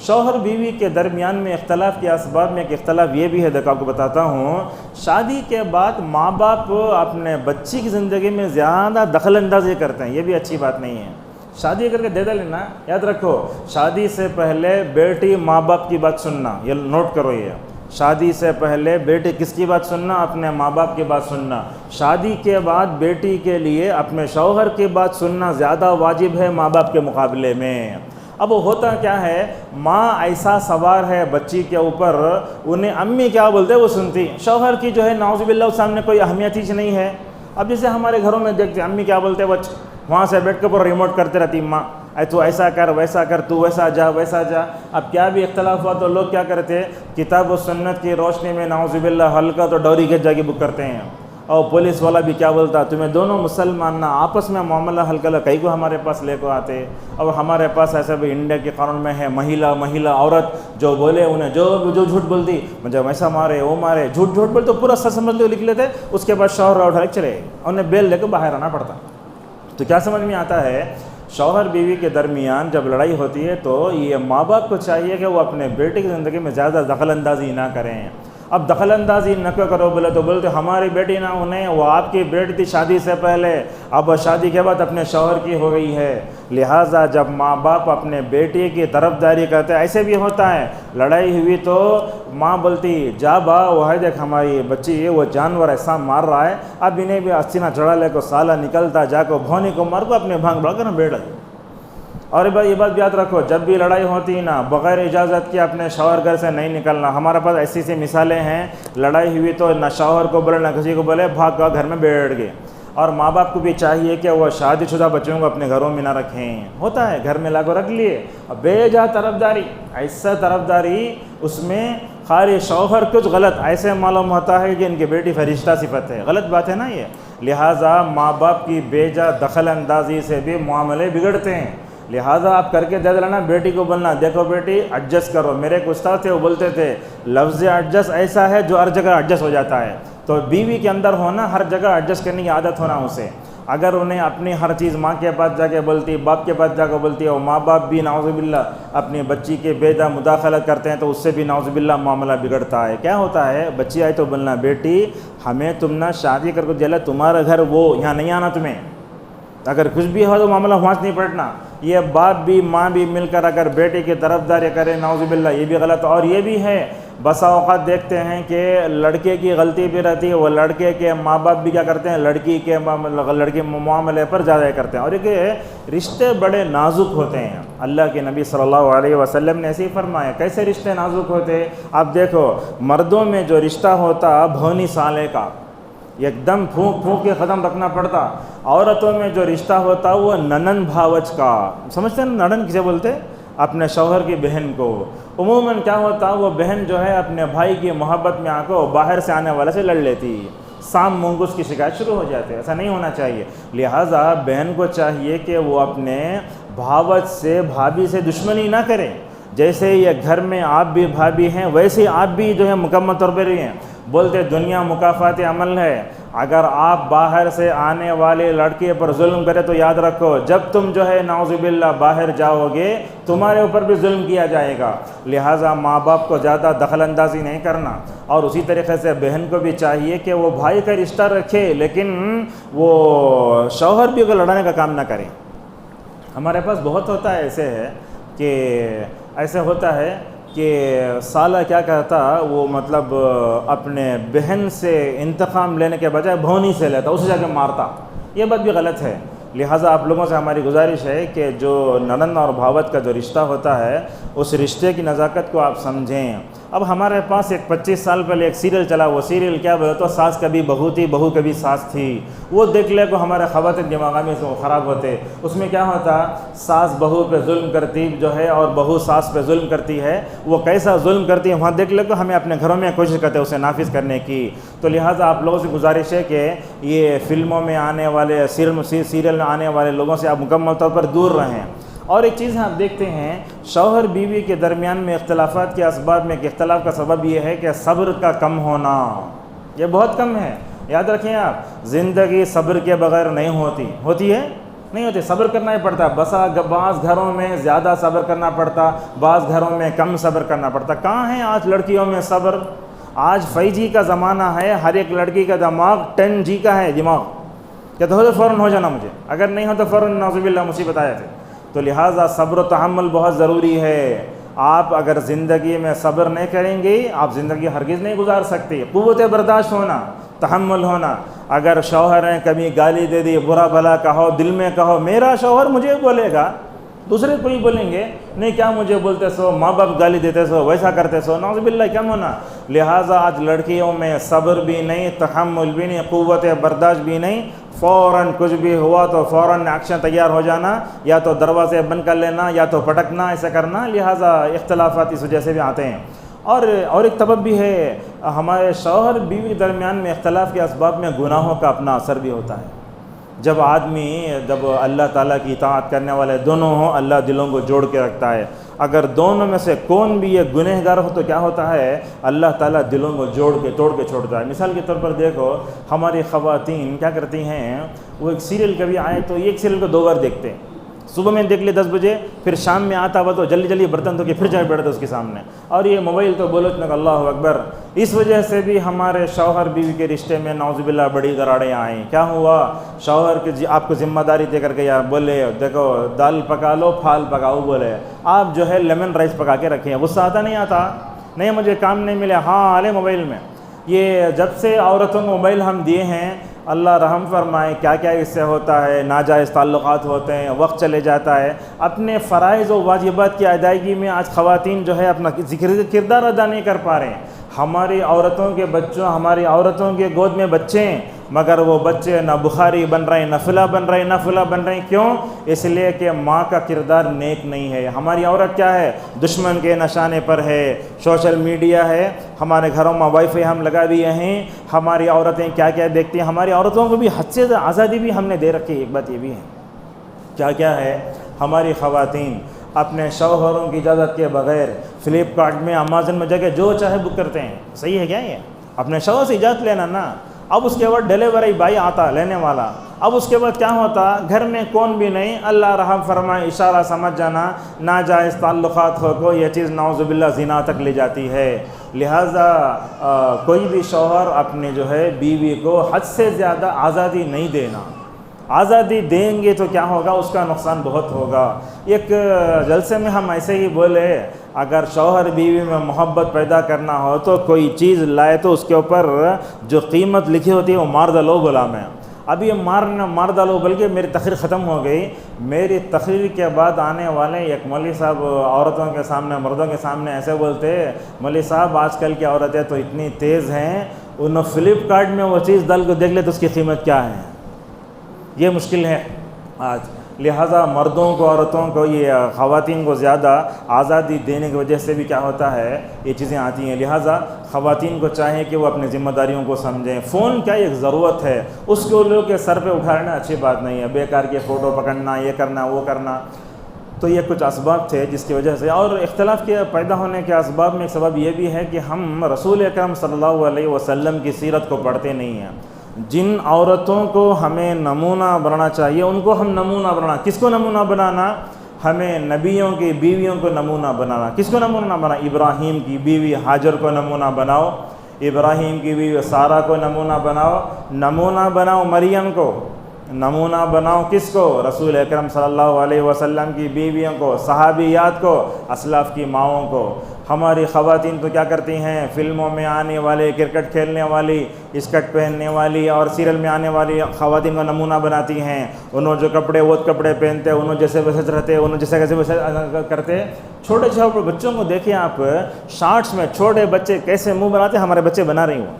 شوہر بیوی کے درمیان میں اختلاف کے اسباب میں ایک اختلاف یہ بھی ہے. دیکھو آپ کو بتاتا ہوں, شادی کے بعد ماں باپ اپنے بچی کی زندگی میں زیادہ دخل اندازی کرتے ہیں. یہ بھی اچھی بات نہیں ہے. شادی کر کے دے لینا. یاد رکھو, شادی سے پہلے بیٹی ماں باپ کی بات سننا, یہ نوٹ کرو. یہ شادی سے پہلے بیٹی کس کی بات سننا, اپنے ماں باپ کی بات سننا. شادی کے بعد بیٹی کے لیے اپنے شوہر کی بات سننا زیادہ واجب ہے ماں باپ کے مقابلے میں. اب ہوتا کیا ہے, ماں ایسا سوار ہے بچی کے اوپر, انہیں امی کیا بولتے وہ سنتی. شوہر کی جو ہے نعوذ باللہ اس سامنے کوئی اہمیت ہی نہیں ہے. اب جیسے ہمارے گھروں میں دیکھتے ہیں امی کیا بولتے بچ, وہاں سے بیٹھ کے پورا ریموٹ کرتے رہتی ماں, تو ایسا کر ویسا کر, تو ویسا جا. اب کیا بھی اختلاف ہوا تو لوگ کیا کرتے, کتاب و سنت کی روشنی میں نعوذ باللہ ہلکا تو ڈوری کے جا کے بک کرتے ہیں. اور پولیس والا بھی کیا بولتا, تمہیں دونوں مسلمان نہ آپس میں معاملہ حل کر کئی کو ہمارے پاس لے کو آتے. اور ہمارے پاس ایسا بھی انڈیا کے قانون میں ہے, مہیلا عورت جو بولے انہیں جو جھوٹ بولتی, مجھے ویسا مارے وہ مارے, جھوٹ بولے تو پورا سچ سمجھ لے لکھ لیتے. اس کے بعد شوہر اٹھا چلے, انہیں بیل لے کے باہر آنا پڑتا. تو کیا سمجھ میں آتا ہے, شوہر بیوی کے درمیان جب لڑائی ہوتی ہے تو یہ ماں باپ کو چاہیے کہ وہ اپنے بیٹے کی زندگی میں زیادہ دخل اندازی نہ کریں. اب دخل اندازی نہ کرو بولے تو بولتے ہماری بیٹی نہ انہیں, وہ آپ کی بیٹی تھی شادی سے پہلے, اب شادی کے بعد اپنے شوہر کی ہو گئی ہے. لہٰذا جب ماں باپ اپنے بیٹی کی طرفداری کرتے, ایسے بھی ہوتا ہے لڑائی ہوئی تو ماں بولتی جا با وہ ہے دیکھ ہماری بچی ہے وہ جانور ایسا مار رہا ہے, اب انہیں بھی اسینہ چڑھا لے کو سالہ نکلتا, جا کو بھونی کو مار کو اپنے بھانگ بڑھ کر بیٹھ گئی. اور یہ بات یاد رکھو, جب بھی لڑائی ہوتی نا بغیر اجازت کے اپنے شوہر گھر سے نہیں نکلنا. ہمارے پاس ایسی مثالیں ہیں, لڑائی ہوئی تو نہ شوہر کو بولے نہ کسی کو بولے, بھاگ کر گھر میں بیٹھ گئے. اور ماں باپ کو بھی چاہیے کہ وہ شادی شدہ بچوں کو اپنے گھروں میں نہ رکھیں. ہوتا ہے گھر میں لا کر رکھ لیے, اب بے جا طرفداری, ایسا طرفداری اس میں خالی شوہر کچھ غلط, ایسے معلوم ہوتا ہے کہ ان کی بیٹی فرشتہ صفت ہے. غلط بات ہے نا یہ. لہٰذا ماں باپ کی بے جا دخل اندازی سے بھی معاملے بگڑتے ہیں. لہٰذا آپ کر کے دے دینا بیٹی کو بولنا دیکھو بیٹی ایڈجسٹ کرو. میرے ایک استاد تھے وہ بولتے تھے لفظ ایڈجسٹ ایسا ہے جو ہر جگہ ایڈجسٹ ہو جاتا ہے. تو بیوی کے اندر ہونا ہر جگہ ایڈجسٹ کرنے کی عادت ہونا اسے. اگر انہیں اپنی ہر چیز ماں کے پاس جا کے بولتی باپ کے پاس جا کے بولتی ہے اور ماں باپ بھی نعوذ باللہ اپنی بچی کے بے مداخلت کرتے ہیں تو اس سے بھی نعوذ باللہ معاملہ بگڑتا ہے. کیا ہوتا ہے بچی آئی تو بولنا بیٹی ہمیں تم نہ شادی کر کے جلا تمہارا گھر وہ یہاں نہیں آنا تمہیں. اگر کچھ بھی ہو تو معاملہ وہاں نہیں پڑھنا. یہ باپ بھی ماں بھی مل کر اگر بیٹے کی طرفداری کرے نعوذ باللہ یہ بھی غلط. اور یہ بھی ہے بسا اوقات دیکھتے ہیں کہ لڑکے کی غلطی بھی رہتی ہے, وہ لڑکے کے ماں باپ بھی کیا کرتے ہیں لڑکی کے معاملے پر زیادہ کرتے ہیں. اور یہ رشتے بڑے نازک ہوتے ہیں. اللہ کے نبی صلی اللہ علیہ وسلم نے ایسے ہی فرمایا. کیسے رشتے نازک ہوتے ہیں آپ دیکھو, مردوں میں جو رشتہ ہوتا بھونی سالے کا ایک دم پھونک پھونک کے ختم رکھنا پڑتا. عورتوں میں جو رشتہ ہوتا وہ ننن بھاوچ کا, سمجھتے ہیں ننن کسے بولتے اپنے شوہر کی بہن کو. عموماً کیا ہوتا وہ بہن جو ہے اپنے بھائی کی محبت میں آ کو باہر سے آنے والے سے لڑ لیتی, سام مونگس کی شکایت شروع ہو جاتے. ایسا نہیں ہونا چاہیے. لہٰذا بہن کو چاہیے کہ وہ اپنے بھاوچ سے بھابھی سے دشمنی نہ کرے. جیسے یہ گھر میں آپ بھی بھابھی ہیں ویسے آپ بھی جو ہے مکمل طور پر ہی ہیں. بولتے دنیا مکافات عمل ہے. اگر آپ باہر سے آنے والے لڑکے پر ظلم کرے تو یاد رکھو جب تم جو ہے نعوذ باللہ باہر جاؤ گے تمہارے اوپر بھی ظلم کیا جائے گا. لہٰذا ماں باپ کو زیادہ دخل اندازی نہیں کرنا. اور اسی طریقے سے بہن کو بھی چاہیے کہ وہ بھائی کا رشتہ رکھے لیکن وہ شوہر بھی کو لڑانے کا کام نہ کرے. ہمارے پاس بہت ہوتا ہے ایسے ہے کہ ایسے ہوتا ہے کہ سالہ کیا کہتا وہ مطلب اپنے بہن سے انتقام لینے کے بجائے بھونی سے لیتا, اسے جا کے مارتا. یہ بات بھی غلط ہے. لہٰذا آپ لوگوں سے ہماری گزارش ہے کہ جو ننن اور بھاوت کا جو رشتہ ہوتا ہے اس رشتے کی نزاکت کو آپ سمجھیں. اب ہمارے پاس ایک 25 سال پہلے ایک سیریل چلا, وہ سیریل کیا بولتا ساس کبھی بہو تھی بہو کبھی ساس تھی. وہ دیکھ لے کو ہمارے خواتین دماغ میں سے خراب ہوتے. اس میں کیا ہوتا ساس بہو پہ ظلم کرتی جو ہے اور بہو ساس پہ ظلم کرتی ہے. وہ کیسا ظلم کرتی ہے وہاں دیکھ لے کو ہمیں اپنے گھروں میں کوشش کرتے ہیں اسے نافذ کرنے کی. تو لہٰذا آپ لوگوں سے گزارش ہے کہ یہ فلموں میں آنے والے سیریل میں آنے والے لوگوں سے آپ مکمل طور پر دور رہیں. اور ایک چیز آپ دیکھتے ہیں شوہر بیوی کے درمیان میں اختلافات کے اسباب میں ایک اختلاف کا سبب یہ ہے کہ صبر کا کم ہونا. یہ بہت کم ہے. یاد رکھیں آپ زندگی صبر کے بغیر نہیں ہوتی ہے نہیں ہوتی. صبر کرنا ہی پڑتا. بعض گھروں میں زیادہ صبر کرنا پڑتا, بعض گھروں میں کم صبر کرنا پڑتا. کہاں ہے آج لڑکیوں میں صبر؟ آج 5G کا زمانہ ہے. ہر ایک لڑکی کا دماغ 10G کا ہے دماغ. کہتے ہو تو فوراً ہو جانا مجھے, اگر نہیں ہو تو فوراً نعوذ باللہ مصیبت آ جاتی. تو لہٰذا صبر و تحمل بہت ضروری ہے. آپ اگر زندگی میں صبر نہیں کریں گے آپ زندگی ہرگز نہیں گزار سکتے. قوت برداشت ہونا, تحمل ہونا. اگر شوہر ہیں کبھی گالی دے دی, برا بھلا کہو, دل میں کہو میرا شوہر مجھے بولے گا, دوسرے کوئی بولیں گے نہیں کیا مجھے بولتے سو, ماں باپ گالی دیتے سو, ویسا کرتے سو, نعوذ باللہ کیا ہونا. لہٰذا آج لڑکیوں میں صبر بھی نہیں, تحمل بھی نہیں, قوت برداشت بھی نہیں. فوراً کچھ بھی ہوا تو فوراً ایکشن تیار ہو جانا, یا تو دروازے بند کر لینا یا تو پٹکنا, ایسا کرنا. لہٰذا اختلافات اس وجہ سے بھی آتے ہیں. اور ایک سبب بھی ہے ہمارے شوہر بیوی کے درمیان میں اختلاف کے اسباب میں گناہوں کا اپنا اثر بھی ہوتا ہے. جب اللہ تعالیٰ کی اطاعت کرنے والے دونوں ہوں اللہ دلوں کو جوڑ کے رکھتا ہے. اگر دونوں میں سے کون بھی یہ گنہگار ہو تو کیا ہوتا ہے اللہ تعالیٰ دلوں کو توڑ کے چھوڑتا ہے. مثال کے طور پر دیکھو ہماری خواتین کیا کرتی ہیں, وہ ایک سیریل کبھی آئے تو ایک سیریل کو 2 بار دیکھتے ہیں. صبح میں دیکھ لے 10 بجے, پھر شام میں آتا ہوا تو جلدی برتن دھو کے پھر جائے بیٹھتے اس کے سامنے. اور یہ موبائل تو بولو اتنا اللہ اکبر. اس وجہ سے بھی ہمارے شوہر بیوی کے رشتے میں نعوذ باللہ بڑی دراڑیں آئیں. کیا ہوا, شوہر کے آپ کو ذمہ داری دے کر کے یا بولے دیکھو دال پکا لو پھال پکاؤ, بولے آپ جو ہے لیمن رائس پکا کے رکھیں. غصہ آتا نہیں آتا, نہیں مجھے کام نہیں ملے, ہاں آلے موبائل میں. یہ جب سے عورتوں کو موبائل ہم دیے ہیں اللہ رحم فرمائے کیا کیا اس سے ہوتا ہے. ناجائز تعلقات ہوتے ہیں, وقت چلے جاتا ہے. اپنے فرائض و واجبات کی ادائیگی میں آج خواتین جو ہے اپنا کردار ادا نہیں کر پا رہے ہیں. ہماری عورتوں کے بچوں, ہماری عورتوں کے گود میں بچے ہیں مگر وہ بچے نہ بخاری بن رہے ہیں, نہ فلاں بن رہے ہیں, نہ فلاں بن رہے ہیں. کیوں؟ اس لیے کہ ماں کا کردار نیک نہیں ہے. ہماری عورت کیا ہے, دشمن کے نشانے پر ہے. سوشل میڈیا ہے, ہمارے گھروں میں وائی فائی ہم لگا دیے ہیں. ہماری عورتیں کیا کیا دیکھتی ہیں. ہماری عورتوں کو بھی حد سے آزادی بھی ہم نے دے رکھی ہے. ایک بات یہ بھی ہے, کیا کیا ہے ہماری خواتین اپنے شوہروں کی اجازت کے بغیر فلپ کارٹ میں امازون میں جگہ جو چاہے بک کرتے ہیں. صحیح ہے کیا یہ؟ اپنے شوہر سے اجازت لینا نا. اب اس کے بعد ڈیلیوری بائی آتا لینے والا. اب اس کے بعد کیا ہوتا؟ گھر میں کون بھی نہیں، اللہ رحم فرمائے اشارہ سمجھ جانا، ناجائز تعلقات کو یہ چیز نعوذ باللہ زنا تک لے جاتی ہے. لہٰذا کوئی بھی شوہر اپنے جو ہے بیوی کو حد سے زیادہ آزادی نہیں دینا. آزادی دیں گے تو کیا ہوگا؟ اس کا نقصان بہت ہوگا. ایک جلسے میں ہم ایسے ہی بولے، اگر شوہر بیوی میں محبت پیدا کرنا ہو تو کوئی چیز لائے تو اس کے اوپر جو قیمت لکھی ہوتی ہے وہ مار ڈالو بولا میں. اب یہ مار ڈالو بلکہ میری تقریر ختم ہو گئی. میری تقریر کے بعد آنے والے ایک مولوی صاحب عورتوں کے سامنے مردوں کے سامنے ایسے بولتے، مولوی صاحب آج کل کی عورتیں تو اتنی تیز ہیں، انہوں فلپ کارٹ میں وہ چیز ڈال کو دیکھ لے تو اس کی قیمت کیا ہے. یہ مشکل ہے آج. لہٰذا مردوں کو عورتوں کو یہ خواتین کو زیادہ آزادی دینے کی وجہ سے بھی کیا ہوتا ہے یہ چیزیں آتی ہیں. لہٰذا خواتین کو چاہیے کہ وہ اپنی ذمہ داریوں کو سمجھیں. فون کیا ایک ضرورت ہے، اس کو لوگ کے سر پہ اٹھانا اچھی بات نہیں ہے. بیکار کے فوٹو پکڑنا، یہ کرنا وہ کرنا. تو یہ کچھ اسباب تھے جس کی وجہ سے، اور اختلاف کے پیدا ہونے کے اسباب میں ایک سبب یہ بھی ہے کہ ہم رسول اکرم صلی اللہ علیہ وسلم کی سیرت کو پڑھتے نہیں ہیں. جن عورتوں کو ہمیں نمونہ بنانا چاہیے ان کو ہم نمونہ بنانا. کس کو نمونہ بنانا؟ ہمیں نبیوں کی بیویوں کو نمونہ بنانا. کس کو نمونہ بنانا؟ ابراہیم کی بیوی حاجر کو نمونہ بناؤ، ابراہیم کی بیوی سارہ کو نمونہ بناؤ، نمونہ بناؤ مریم کو، نمونہ بناؤ کس کو؟ رسول اکرم صلی اللہ علیہ وسلم کی بیویوں کو، صحابیات کو، اسلاف کی ماؤں کو. ہماری خواتین تو کیا کرتی ہیں؟ فلموں میں آنے والے، کرکٹ کھیلنے والی، اسکرٹ پہننے والی اور سیریل میں آنے والی خواتین کا نمونہ بناتی ہیں. انہوں جو کپڑے وہ کپڑے پہنتے، انہوں جیسے ویسے رہتے، انہوں جیسے کیسے ویسے کرتے. چھوٹے چھوٹے بچوں کو دیکھیں آپ، شارٹس میں چھوٹے بچے کیسے منہ بناتے، ہمارے بچے بنا رہی ہوں.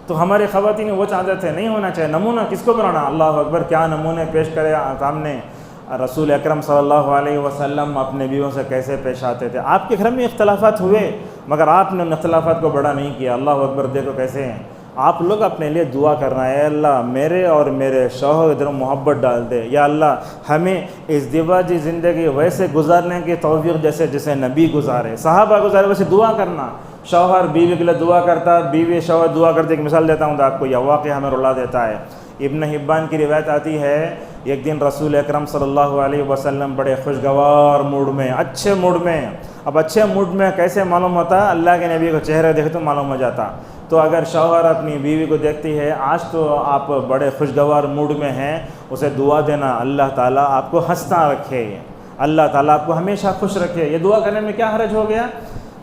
تو ہمارے خواتین وہ چاہتے تھے نہیں ہونا چاہیے. نمونہ کس کو بنانا؟ اللہ اکبر، کیا نمونے پیش کرے سامنے. رسول اکرم صلی اللہ علیہ وسلم اپنے بیویوں سے کیسے پیش آتے تھے. آپ کے گھر میں اختلافات ہوئے مگر آپ نے ان اختلافات کو بڑا نہیں کیا. اللہ اکبر، دیکھو کیسے ہیں آپ لوگ. اپنے لیے دعا کرنا ہے، اللہ میرے اور میرے شوہر ادھر محبت ڈال دے. یا اللہ ہمیں ازدواجی زندگی ویسے گزارنے کی توفیق جیسے نبی گزارے، صحابہ گزارے، ویسے دعا کرنا. شوہر بیوی کے لیے دعا کرتا، بیوی شوہر دعا کرتے. ایک مثال دیتا ہوں تو آپ کو، یہ واقعہ ہمیں رلا دیتا ہے. ابن حبان کی روایت آتی ہے، ایک دن رسول اکرم صلی اللہ علیہ وسلم بڑے خوشگوار موڈ میں، اچھے موڈ میں. اب اچھے موڈ میں کیسے معلوم ہوتا؟ اللہ کے نبی کو چہرہ دیکھے تو معلوم ہو جاتا. تو اگر شوہر اپنی بیوی کو دیکھتی ہے آج تو آپ بڑے خوشگوار موڈ میں ہیں، اسے دعا دینا اللہ تعالیٰ آپ کو ہنستا رکھے، اللہ تعالیٰ آپ کو ہمیشہ خوش رکھے. یہ دعا کرنے میں کیا حرج ہو گیا؟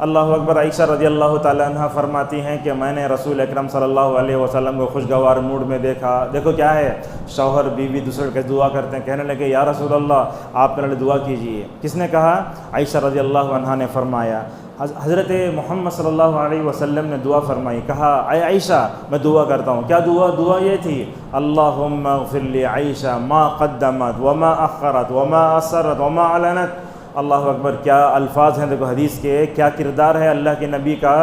اللہ اکبر. عائشہ رضی اللہ تعالیٰ عنہ فرماتی ہیں کہ میں نے رسول اکرم صلی اللہ علیہ وسلم کو خوشگوار موڈ میں دیکھا. دیکھو کیا ہے، شوہر بیوی دوسرے کے دعا کرتے ہیں. کہنے لگے یا رسول اللہ آپ میرے لیے دعا کیجئے. کس نے کہا؟ عائشہ رضی اللہ عنہ نے فرمایا. حضرت محمد صلی اللہ علیہ وسلم نے دعا فرمائی. کہا اے عائشہ میں دعا کرتا ہوں. کیا دعا یہ تھی، اللہم اغفر لی عائشہ ما قدمت وما اخرت وما اسرت وما اعلنت. اللہ اکبر، کیا الفاظ ہیں دیکھو حدیث کے، کیا کردار ہے اللہ کے نبی کا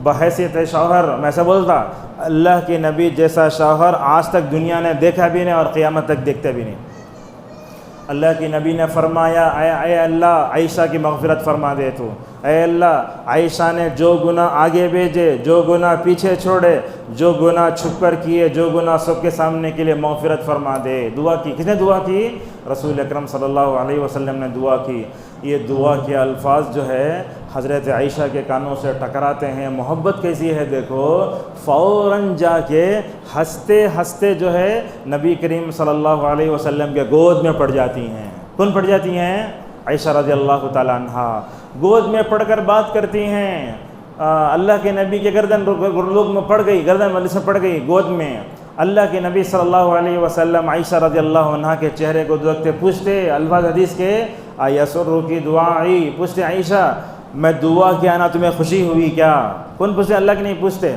بحیثیت شوہر. میں ایسا بولتا، اللہ کے نبی جیسا شوہر آج تک دنیا نے دیکھا بھی نہیں اور قیامت تک دیکھتے بھی نہیں. اللہ کے نبی نے فرمایا اے اللہ عائشہ کی مغفرت فرما دے تو. اے اللہ عائشہ نے جو گناہ آگے بھیجے، جو گناہ پیچھے چھوڑے، جو گناہ چھپ کر کیے، جو گناہ سب کے سامنے کے لیے مغفرت فرما دے. دعا کی. کس نے دعا کی؟ رسول اکرم صلی اللہ علیہ وسلم نے دعا کی. یہ دعا کے الفاظ جو ہے حضرت عائشہ کے کانوں سے ٹکراتے ہیں. محبت کیسی ہے دیکھو، فوراً جا کے ہنستے ہنستے جو ہے نبی کریم صلی اللہ علیہ وسلم کے گود میں پڑ جاتی ہیں. کون پڑ جاتی ہیں؟ عائشہ رضی اللہ تعالیٰ عنہ گود میں پڑھ کر بات کرتی ہیں. اللہ کے نبی کے گردن لوگ میں پڑ گئی، گردن والی سے پڑ گئی گود میں. اللہ کے نبی صلی اللہ علیہ وسلم عائشہ رضی اللہ عنہ کے چہرے کو دیکھتے پوچھتے الفاظ حدیث کے، ایسر کی دعائی. پوچھتے عائشہ میں دعا کیا نا تمہیں خوشی ہوئی کیا؟ کون پوچھتے؟ اللہ کے نہیں پوچھتے.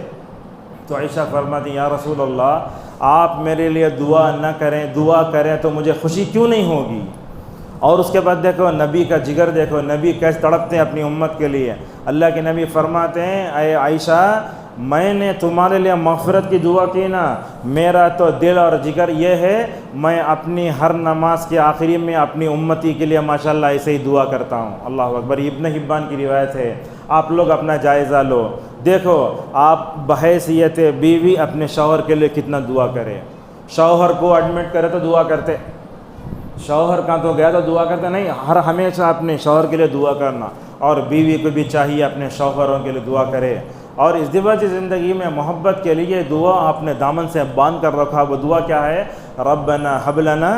تو عائشہ فرماتی یا رسول اللہ آپ میرے لیے دعا نہ کریں، دعا کریں تو مجھے خوشی کیوں نہیں ہوگی. اور اس کے بعد دیکھو نبی کا جگر، دیکھو نبی کیسے تڑپتے ہیں اپنی امت کے لیے. اللہ کے نبی فرماتے ہیں اے عائشہ میں نے تمہارے لیے مغفرت کی دعا کی نا، میرا تو دل اور جگر یہ ہے، میں اپنی ہر نماز کے آخری میں اپنی امتی کے لیے ماشاءاللہ ایسے ہی دعا کرتا ہوں۔ اللہ اکبر۔ ابن حبان کی روایت ہے، آپ لوگ اپنا جائزہ لو، دیکھو آپ بحیثیت بیوی اپنے شوہر کے لیے کتنا دعا کرے۔ شوہر کو ایڈمٹ کرے تو دعا کرتے، شوہر کا تو گیا تو دعا کرتے نہیں، ہمیشہ اپنے شوہر کے لیے دعا کرنا، اور بیوی کو بھی چاہیے اپنے شوہروں کے لیے دعا کرے۔ اور ازدواجی زندگی میں محبت کے لیے دعا اپنے دامن سے باندھ کر رکھا۔ وہ دعا کیا ہے؟ ربنا حب لنا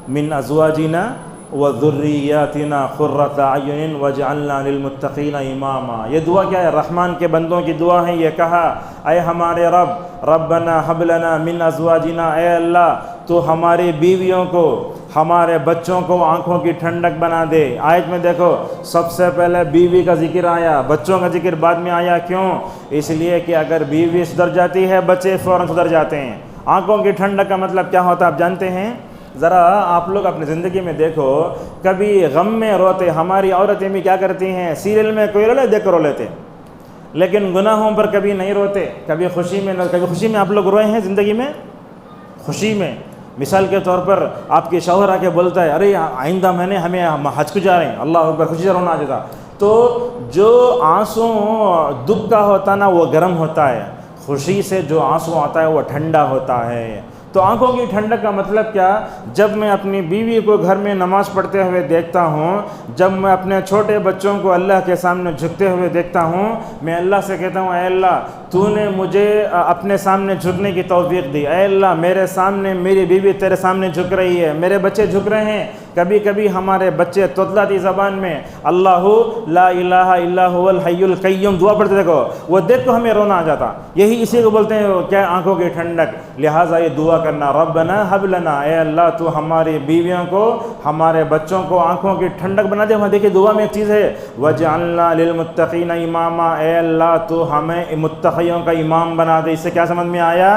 من ازواجنا وذریاتنا قرۃ اعین واجعلنا للمتقین اماما۔ یہ دعا کیا ہے؟ رحمان کے بندوں کی دعا ہے۔ یہ کہا، اے ہمارے رب، ربنا حب لنا من ازواجنا، اے اللہ تو ہماری بیویوں کو، ہمارے بچوں کو آنکھوں کی ٹھنڈک بنا دے۔ آیت میں دیکھو سب سے پہلے بیوی کا ذکر آیا، بچوں کا ذکر بعد میں آیا۔ کیوں؟ اس لیے کہ اگر بیوی سدھر جاتی ہے بچے فوراً سدھر جاتے ہیں۔ آنکھوں کی ٹھنڈک کا مطلب کیا ہوتا ہے آپ جانتے ہیں؟ ذرا آپ لوگ اپنی زندگی میں دیکھو، کبھی غم میں روتے، ہماری عورتیں بھی کیا کرتی ہیں؟ سیریل میں کوئی رولے دیکھ کر رو لیتے، لیکن گناہوں پر کبھی نہیں روتے۔ کبھی خوشی میں آپ لوگ روئے ہیں زندگی میں؟ خوشی میں مثال کے طور پر آپ کے شوہر آ کے بولتا ہے، ارے آئندہ ہمیں حج کو جا رہے ہیں، اللہ اکبر، خوشی سے رونا آ جاتا۔ تو جو آنسو دکھ کا ہوتا نا وہ گرم ہوتا ہے، خوشی سے جو آنسو آتا ہے وہ ٹھنڈا ہوتا ہے۔ تو آنکھوں کی ٹھنڈک کا مطلب کیا؟ جب میں اپنی بیوی کو گھر میں نماز پڑھتے ہوئے دیکھتا ہوں، جب میں اپنے چھوٹے بچوں کو اللہ کے سامنے جھکتے ہوئے دیکھتا ہوں، میں اللہ سے کہتا ہوں، اے اللہ تو نے مجھے اپنے سامنے جھکنے کی توفیق دی۔ اے اللہ میرے سامنے میری بیوی تیرے سامنے جھک رہی ہے، میرے بچے جھک رہے ہیں۔ کبھی کبھی ہمارے بچے توتلاتی زبان میں اللہ لا الہ الا هو الحی القیوم دعا پڑھتے، دیکھو وہ دیکھ کو ہمیں رونا آ جاتا۔ یہی اسی کو بولتے ہیں کیا؟ آنکھوں کی ٹھنڈک۔ لہٰذا یہ دعا کرنا، ربنا حب لنا، اے اللہ تو ہماری بیویوں کو، ہمارے بچوں کو آنکھوں کی ٹھنڈک بنا دے۔ وہاں دیکھیے دعا میں ایک چیز ہے، وجعلنا للمتقین اماما، اے اللہ تو ہمیں متقیوں کا امام بنا دے۔ اس سے کیا سمجھ میں آیا؟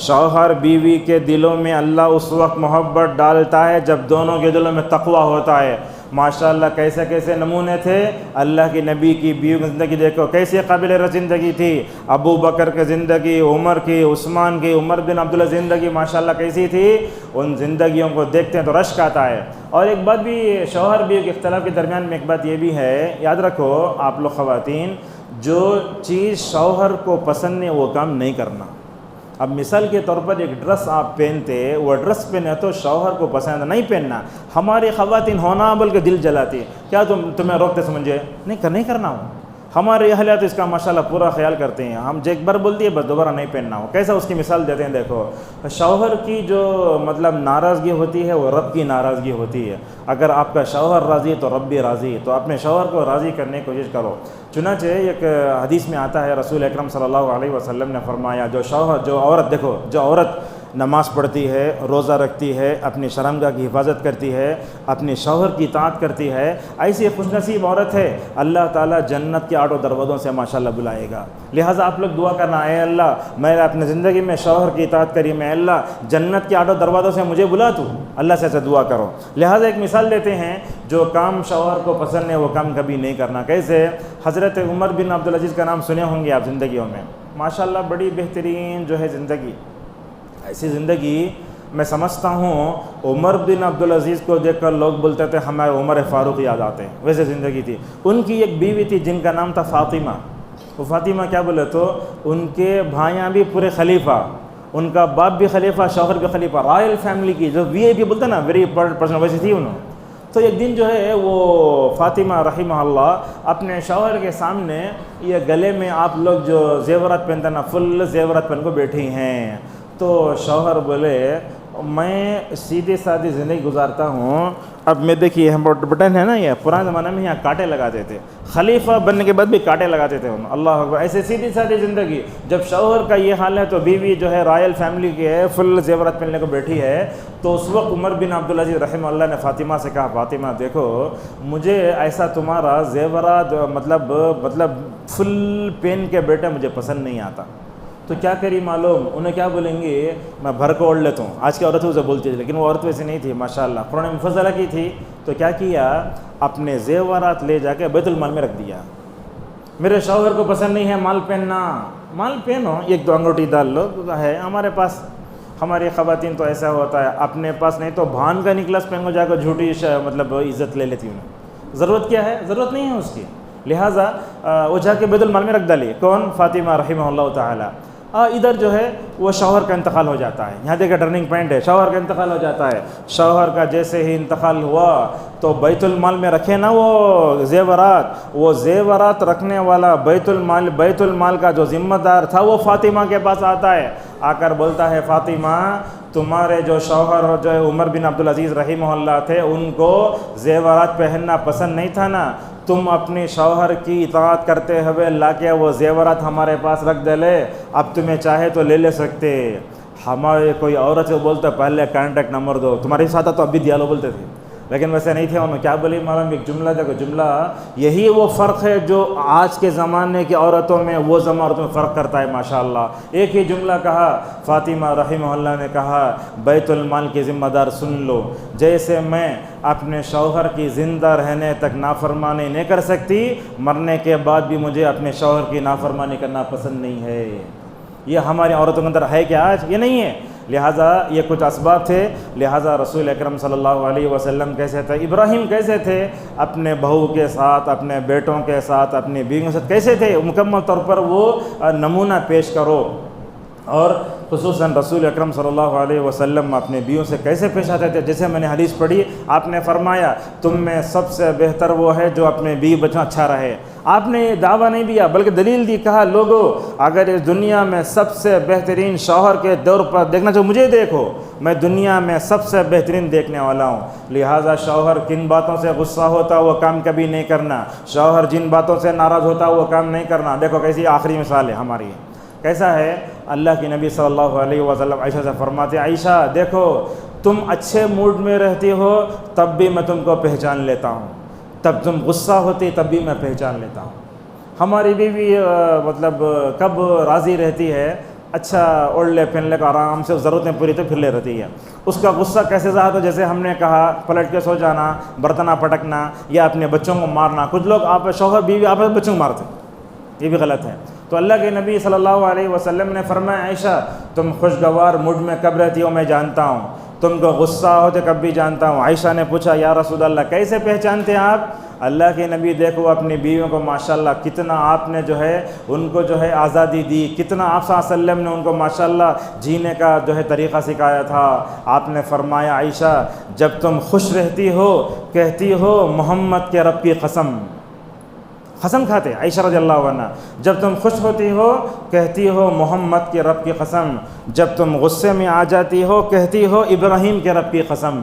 شوہر بیوی کے دلوں میں اللہ اس وقت محبت ڈالتا ہے جب دونوں کے دلوں میں تقوی ہوتا ہے۔ ماشاءاللہ کیسے کیسے نمونے تھے اللہ کی نبی کی بیوی کی زندگی دیکھو کیسے قابل رضا زندگی تھی۔ ابو بکر کی زندگی، عمر کی، عثمان کی، عمر بن عبداللہ زندگی ماشاءاللہ کیسی تھی؟ ان زندگیوں کو دیکھتے ہیں تو رشک آتا ہے۔ اور ایک بات بھی شوہر بیوی کے اختلاف کے درمیان میں ایک بات یہ بھی ہے، یاد رکھو آپ لوگ خواتین، جو چیز شوہر کو پسند ہے وہ کام نہیں کرنا۔ اب مثال کے طور پر ایک ڈریس آپ پہنتے، وہ ڈریس پہنے تو شوہر کو پسند نہیں پہننا، ہماری خواتین ہونا بلکہ دل جلاتی، کیا تمہیں روکتے سمجھے؟ نہیں کرنا ہو۔ ہمارے اہلیہ تو اس کا ماشاءاللہ پورا خیال کرتے ہیں، ہم ایک بار بولتی ہے بس دوبارہ نہیں پہننا ہو۔ کیسا اس کی مثال دیتے ہیں دیکھو، شوہر کی جو مطلب ناراضگی ہوتی ہے وہ رب کی ناراضگی ہوتی ہے۔ اگر آپ کا شوہر راضی ہے تو رب بھی راضی ہے، تو اپنے شوہر کو راضی کرنے کی کوشش کرو۔ چنانچہ ایک حدیث میں آتا ہے رسول اکرم صلی اللہ علیہ وسلم نے فرمایا، جو عورت نماز پڑھتی ہے، روزہ رکھتی ہے، اپنی شرمگاہ کی حفاظت کرتی ہے، اپنے شوہر کی اطاعت کرتی ہے، ایسی خوش نصیب عورت ہے، اللہ تعالیٰ جنت کے 8 دروازوں سے ماشاءاللہ بلائے گا۔ لہٰذا آپ لوگ دعا کرنا، اے اللہ میں اپنے زندگی میں شوہر کی اطاعت کری، میں اللہ جنت کے 8 دروازوں سے مجھے بلا تو، اللہ سے ایسے دعا کرو۔ لہٰذا ایک مثال دیتے ہیں، جو کام شوہر کو پسند ہے وہ کام کبھی نہیں کرنا۔ کیسے؟ حضرت عمر بن عبدالعزیز کا نام سنے ہوں گے آپ زندگیوں میں، ماشاءاللہ بڑی بہترین جو ہے زندگی، ایسی زندگی میں سمجھتا ہوں عمر بن عبدالعزیز کو دیکھ کر لوگ بولتے تھے ہمارے عمر فاروق یاد آتے ہیں، ویسے زندگی تھی۔ ان کی ایک بیوی تھی جن کا نام تھا فاطمہ۔ وہ فاطمہ کیا بولے تو ان کے بھائیاں بھی پورے خلیفہ، ان کا باپ بھی خلیفہ، شوہر بھی خلیفہ، رائل فیملی کی جو وی آئی پی بولتے ہیں نا، ویری پرسنل، ویسی تھی انہوں۔ تو ایک دن جو ہے وہ فاطمہ رحمہ اللہ اپنے شوہر کے سامنے یہ گلے میں آپ لوگ جو زیورات پہنتے ہیں نا، فل زیورات پہن کو بیٹھی ہیں، تو شوہر بولے میں سیدھی سادھی زندگی گزارتا ہوں، اب میں دیکھیے بٹن ہے نا، یہ پرانے زمانے میں یہاں کانٹے لگاتے تھے، خلیفہ بننے کے بعد بھی کانٹے لگاتے تھے انہوں، اللہ اکبر، ایسے سیدھی سادھی زندگی۔ جب شوہر کا یہ حال ہے تو بیوی جو ہے رائل فیملی کی ہے، فل زیورات پہننے کو بیٹھی ہے، تو اس وقت عمر بن عبدالعزیز رحمہ اللہ نے فاطمہ سے کہا، فاطمہ دیکھو مجھے ایسا تمہارا زیورات مطلب فل پہن کے بیٹا مجھے پسند نہیں آتا۔ تو کیا کری معلوم؟ انہیں کیا بولیں گے، میں بھر کو اوڑھ لیتا ہوں۔ آج کی عورتیں اسے بولتی تھی، لیکن وہ عورت ویسی نہیں تھی ماشاءاللہ، قرآن مفضلہ کی تھی۔ تو کیا کیا، اپنے زیورات لے جا کے بیت المال میں رکھ دیا۔ میرے شوہر کو پسند نہیں ہے مال پہننا، مال پہنو، ایک دو انگوٹھی ڈال لو ہے ہمارے پاس. ہماری خواتین تو ایسا ہوتا ہے اپنے پاس نہیں تو بھان کا نکلس پہن کو جا کر جھوٹی مطلب عزت لے لیتی ہوں. ضرورت کیا ہے؟ ضرورت نہیں ہے اس کی. لہٰذا وہ جا کے بیت المال میں رکھ ڈالی. کون؟ فاطمہ رحمہ اللہ تعالی. ادھر جو ہے وہ شوہر کا انتقال ہو جاتا ہے. یہاں دیکھا ٹرننگ پوائنٹ ہے، شوہر کا انتقال ہو جاتا ہے. شوہر کا جیسے ہی انتقال ہوا تو بیت المال میں رکھے نا وہ زیورات رکھنے والا بیت المال کا جو ذمہ دار تھا وہ فاطمہ کے پاس آتا ہے. آ کر بولتا ہے فاطمہ تمہارے جو شوہر جو ہے عمر بن عبدالعزیز رحمہ اللہ تھے ان کو زیورات پہننا پسند نہیں تھا نا، تم اپنی شوہر کی اطاعت کرتے ہوئے لا کے وہ زیورات ہمارے پاس رکھ دے لے، اب تمہیں چاہے تو لے سکتے. ہمارے کوئی عورت سے بولتا پہلے کانٹیکٹ نمبر دو، تمہارے ساتھ تو اب بھی دیا لو بولتے تھے، لیکن ویسے نہیں تھے. انہوں نے کیا بولی معلوم؟ ایک جملہ دیکھو، جملہ یہی وہ فرق ہے جو آج کے زمانے کی عورتوں میں وہ عورتوں میں فرق کرتا ہے ماشاءاللہ. ایک ہی جملہ کہا فاطمہ رحمہ اللہ نے کہا بیت المال کی ذمہ دار سن لو، جیسے میں اپنے شوہر کی زندہ رہنے تک نافرمانی نہیں کر سکتی، مرنے کے بعد بھی مجھے اپنے شوہر کی نافرمانی کرنا پسند نہیں ہے. یہ ہماری عورتوں کے اندر ہے کہ آج؟ یہ نہیں ہے. لہٰذا یہ کچھ اسباب تھے. لہٰذا رسول اکرم صلی اللہ علیہ وسلم کیسے تھے، ابراہیم کیسے تھے، اپنے بہو کے ساتھ، اپنے بیٹوں کے ساتھ، اپنی بیویوں کے ساتھ کیسے تھے، مکمل طور پر وہ نمونہ پیش کرو. اور خصوصاً رسول اکرم صلی اللہ علیہ وسلم اپنے بیویوں سے کیسے پیش آتے تھے. جیسے میں نے حدیث پڑھی، آپ نے فرمایا تم میں سب سے بہتر وہ ہے جو اپنے بیوی بچوں اچھا رہے. آپ نے یہ دعویٰ نہیں دیا بلکہ دلیل دی، کہا لوگوں اگر اس دنیا میں سب سے بہترین شوہر کے دور پر دیکھنا چاہو مجھے دیکھو، میں دنیا میں سب سے بہترین دیکھنے والا ہوں. لہٰذا شوہر کن باتوں سے غصہ ہوتا وہ کام کبھی نہیں کرنا، شوہر جن باتوں سے ناراض ہوتا وہ کام نہیں کرنا. دیکھو کیسی آخری مثال ہے ہماری. کیسا ہے؟ اللہ کے نبی صلی اللہ علیہ وسلم عائشہ سے فرماتے ہیں عائشہ دیکھو تم اچھے موڈ میں رہتی ہو تب بھی میں تم کو پہچان لیتا ہوں، تب تم غصہ ہوتی تب بھی میں پہچان لیتا ہوں. ہماری بیوی مطلب کب راضی رہتی ہے، اچھا اوڑھ لے پہن لے کو آرام سے ضرورتیں پوری تو پھر لے رہتی ہے. اس کا غصہ کیسے ظاہر ہو؟ جیسے ہم نے کہا پلٹ کے سو جانا، برتنہ پٹکنا یا اپنے بچوں کو مارنا. کچھ لوگ آپ شوہر بیوی آپ بچوں کو مارتے، یہ بھی غلط ہے. تو اللہ کے نبی صلی اللہ علیہ وسلم نے فرمایا عائشہ تم خوشگوار موڈ میں کب رہتی ہو میں جانتا ہوں، تم کو غصہ ہوتے کب بھی جانتا ہوں. عائشہ نے پوچھا یا رسول اللہ کیسے پہچانتے ہیں آپ؟ اللہ کے نبی دیکھو اپنی بیویوں کو ماشاءاللہ کتنا آپ نے جو ہے ان کو جو ہے آزادی دی، کتنا آپ صلی اللہ علیہ وسلم نے ان کو ماشاءاللہ جینے کا جو ہے طریقہ سکھایا تھا. آپ نے فرمایا عائشہ جب تم خوش رہتی ہو کہتی ہو محمد کے رب کی قسم، قسم کھاتے عائشہ رضی اللہ عنہ. جب تم خوش ہوتی ہو کہتی ہو محمد کے رب کی قسم، جب تم غصے میں آ جاتی ہو کہتی ہو ابراہیم کے رب کی قسم.